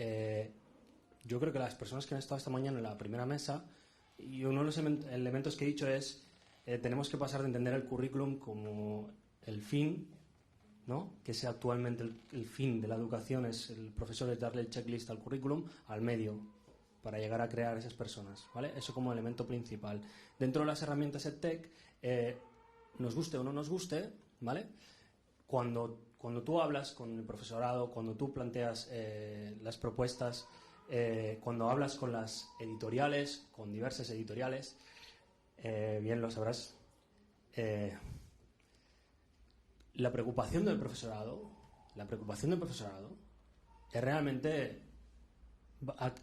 yo creo que las personas que han estado esta mañana en la primera mesa, y uno de los elementos que he dicho es, tenemos que pasar de entender el currículum como el fin, ¿no? Que sea actualmente el fin de la educación, es el profesor es darle el checklist al currículum, al medio, para llegar a crear esas personas, ¿vale? Eso como elemento principal. Dentro de las herramientas EdTech, nos guste o no nos guste, ¿vale? Cuando tú hablas con el profesorado, cuando tú planteas las propuestas, cuando hablas con las editoriales, con diversas editoriales, bien lo sabrás, la preocupación del profesorado es realmente,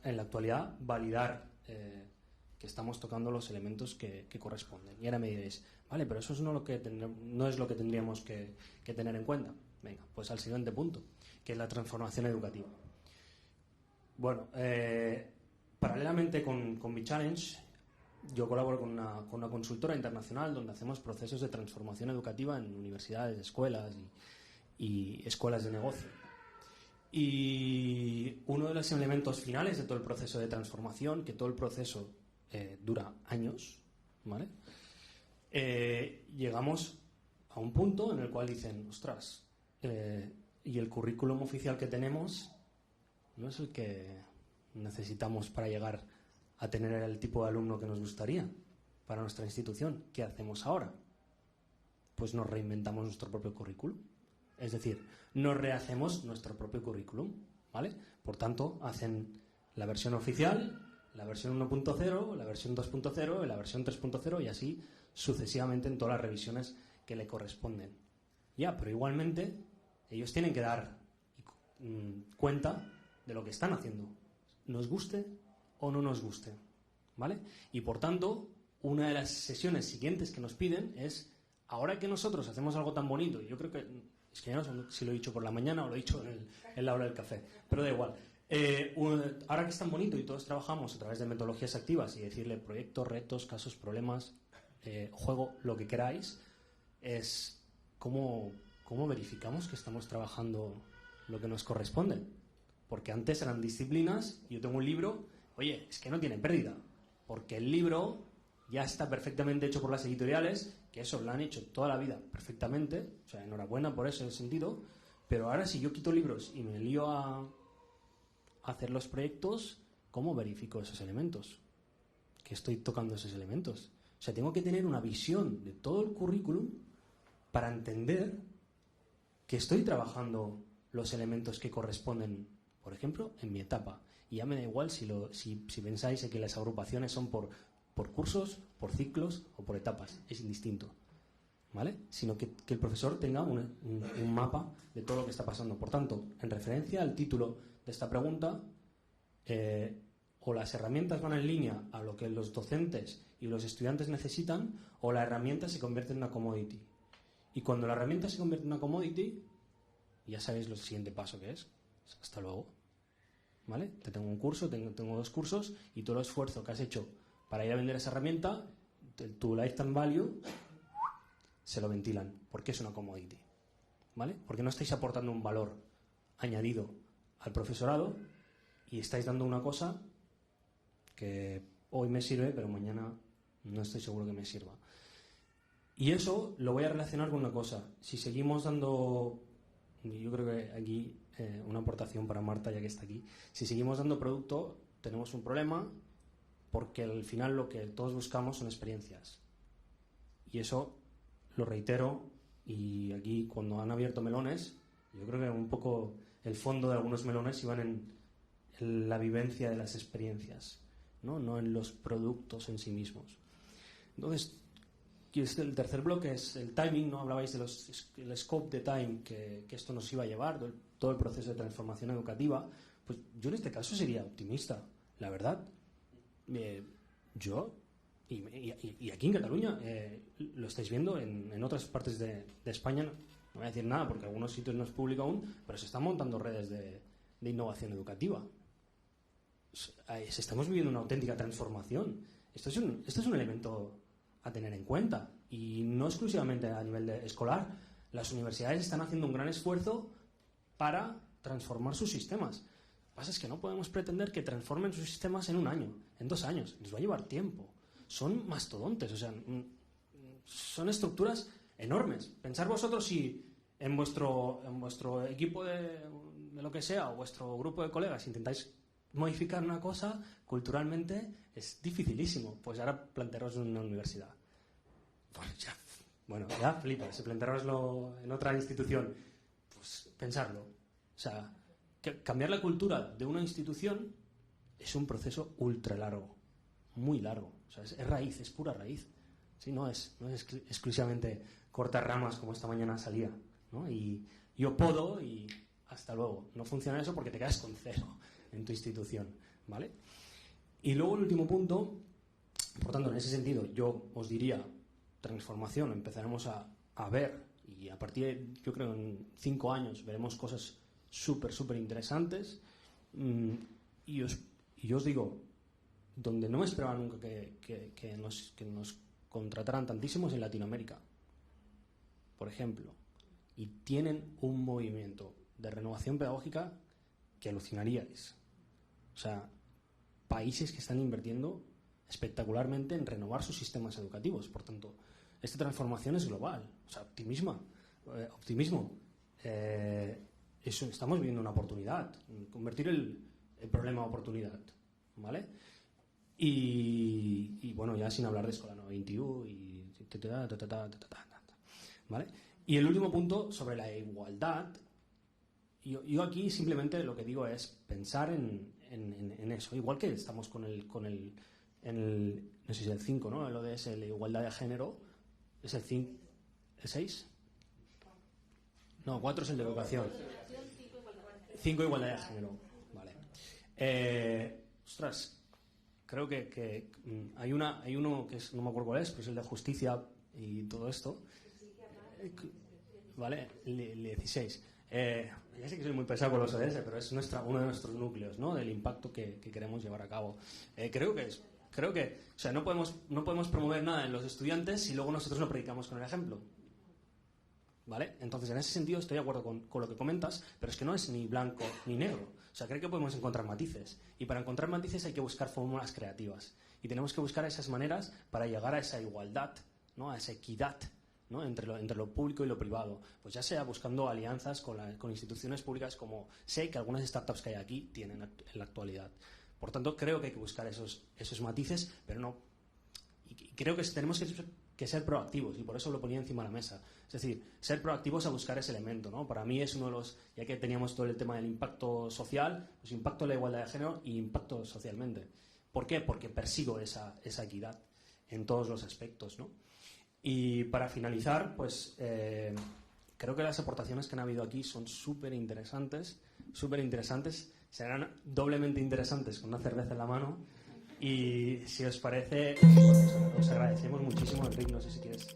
en la actualidad, validar que estamos tocando los elementos que corresponden. Y ahora me diréis, vale, pero eso no es lo que tendríamos que tener en cuenta. Venga, pues al siguiente punto, que es la transformación educativa. Bueno, paralelamente con B-Challenge, yo colaboro con una consultora internacional donde hacemos procesos de transformación educativa en universidades, escuelas y escuelas de negocio. Y uno de los elementos finales de todo el proceso de transformación, que todo el proceso dura años, ¿vale? Llegamos a un punto en el cual dicen, ostras, y el currículum oficial que tenemos no es el que necesitamos para llegar a tener el tipo de alumno que nos gustaría para nuestra institución. ¿Qué hacemos ahora? pues nos reinventamos nuestro propio currículum. Es decir, nos rehacemos nuestro propio currículum, ¿vale? Por tanto, hacen la versión oficial, la versión 1.0, la versión 2.0 y la versión 3.0 y así sucesivamente en todas las revisiones que le corresponden. Ya, pero igualmente ellos tienen que dar cuenta de lo que están haciendo, nos guste o no nos guste, ¿vale? Y por tanto, una de las sesiones siguientes que nos piden es, ahora que nosotros hacemos algo tan bonito, yo creo que, es que ya no sé si lo he dicho por la mañana o lo he dicho en la hora del café, pero da igual. Ahora que es tan bonito y todos trabajamos a través de metodologías activas y decirle proyectos, retos, casos, problemas, juego, lo que queráis, es cómo verificamos que estamos trabajando lo que nos corresponde. Porque antes eran disciplinas, y yo tengo un libro, oye, es que no tiene pérdida, porque el libro ya está perfectamente hecho por las editoriales, que eso lo han hecho toda la vida perfectamente, o sea, enhorabuena por ese sentido, pero ahora si yo quito libros y me lío a hacer los proyectos, ¿cómo verifico esos elementos? Que estoy tocando esos elementos. O sea, tengo que tener una visión de todo el currículum para entender que estoy trabajando los elementos que corresponden, por ejemplo, en mi etapa. Y ya me da igual si pensáis que las agrupaciones son por cursos, por ciclos o por etapas. Es indistinto, ¿vale? Sino que el profesor tenga un mapa de todo lo que está pasando. Por tanto, en referencia al título de esta pregunta, o las herramientas van en línea a lo que los docentes y los estudiantes necesitan, o la herramienta se convierte en una commodity. Y cuando la herramienta se convierte en una commodity, ya sabéis lo siguiente paso que es. Hasta luego. ¿Vale? Te tengo un curso, tengo 2 cursos, y todo el esfuerzo que has hecho para ir a vender esa herramienta, tu lifetime value, se lo ventilan. Porque es una commodity. ¿Vale? Porque no estáis aportando un valor añadido al profesorado y estáis dando una cosa que hoy me sirve, pero mañana no estoy seguro que me sirva. Y eso lo voy a relacionar con una cosa. Si seguimos dando, yo creo que aquí una aportación para Marta, ya que está aquí, si seguimos dando producto, tenemos un problema, porque al final lo que todos buscamos son experiencias. Y eso lo reitero, y aquí cuando han abierto melones, yo creo que un poco el fondo de algunos melones iban en la vivencia de las experiencias, no en los productos en sí mismos. Entonces, el tercer bloque es el timing, ¿no? Hablabais del scope de time que esto nos iba a llevar, todo el proceso de transformación educativa. Pues yo en este caso sería optimista, la verdad. Yo, y aquí en Cataluña, lo estáis viendo en otras partes de España, no voy a decir nada porque algunos sitios no es público aún, pero se están montando redes de innovación educativa. Estamos viviendo una auténtica transformación. Esto es un elemento a tener en cuenta, y no exclusivamente a nivel escolar. Las universidades están haciendo un gran esfuerzo para transformar sus sistemas. Lo que pasa es que no podemos pretender que transformen sus sistemas en 1 año, en 2 años. Les va a llevar tiempo. Son mastodontes, o sea, son estructuras enormes. Pensad vosotros si en vuestro equipo de lo que sea, o vuestro grupo de colegas, intentáis modificar una cosa culturalmente, es dificilísimo. Pues ahora plantearos en una universidad. Ya flipas, plantearoslo en otra institución. Pues pensarlo. O sea, cambiar la cultura de una institución es un proceso ultra largo, muy largo. O sea, es raíz, es pura raíz. ¿Sí? No es exclusivamente cortar ramas como esta mañana salía, ¿no? Y yo podo y hasta luego. No funciona eso porque te quedas con 0 en tu institución, ¿vale? Y luego el último punto, por tanto, en ese sentido, yo os diría, transformación, empezaremos a ver, y a partir de, yo creo, en 5 años veremos cosas súper interesantes. Y yo os digo, donde no me esperaba nunca que nos contrataran tantísimos, en Latinoamérica, por ejemplo, y tienen un movimiento de renovación pedagógica que alucinaríais. O sea, países que están invirtiendo espectacularmente en renovar sus sistemas educativos. Por tanto, esta transformación es global. O sea, optimismo. Estamos viviendo una oportunidad, convertir el problema en oportunidad, ¿vale? Y bueno, ya sin hablar de Escola 21 y ¿vale? Y el último punto sobre la igualdad, yo aquí simplemente lo que digo es pensar en eso, igual que estamos con el no sé si es el 5, ¿no? El ODS, la igualdad de género, ¿es el 5? ¿El 6? No, 4 es el de educación. 5 igualdad de género, vale. Ostras, creo que hay uno que es, no me acuerdo cuál es, pero es el de justicia y todo esto. Vale, el 16. Ya sé que soy muy pesado con los ODS, pero es uno de nuestros núcleos, ¿no? Del impacto que queremos llevar a cabo. Creo que, o sea, no podemos promover nada en los estudiantes si luego nosotros no predicamos con el ejemplo. ¿Vale? Entonces, en ese sentido estoy de acuerdo con lo que comentas, pero es que no es ni blanco ni negro. O sea, creo que podemos encontrar matices. Y para encontrar matices hay que buscar fórmulas creativas. Y tenemos que buscar esas maneras para llegar a esa igualdad, ¿no? A esa equidad, ¿no? entre lo público y lo privado. Pues ya sea buscando alianzas con instituciones públicas como sé que algunas startups que hay aquí tienen en la actualidad. Por tanto, creo que hay que buscar esos matices, pero no. Y creo que tenemos que ser proactivos, y por eso lo ponía encima de la mesa. Es decir, ser proactivos a buscar ese elemento, ¿no? Para mí es uno de los, ya que teníamos todo el tema del impacto social, pues impacto en la igualdad de género y impacto socialmente. ¿Por qué? Porque persigo esa equidad en todos los aspectos, ¿no? Y para finalizar, pues creo que las aportaciones que han habido aquí son súper interesantes, serán doblemente interesantes con una cerveza en la mano. Y si os parece, os agradecemos muchísimo. Enrique, no sé si quieres.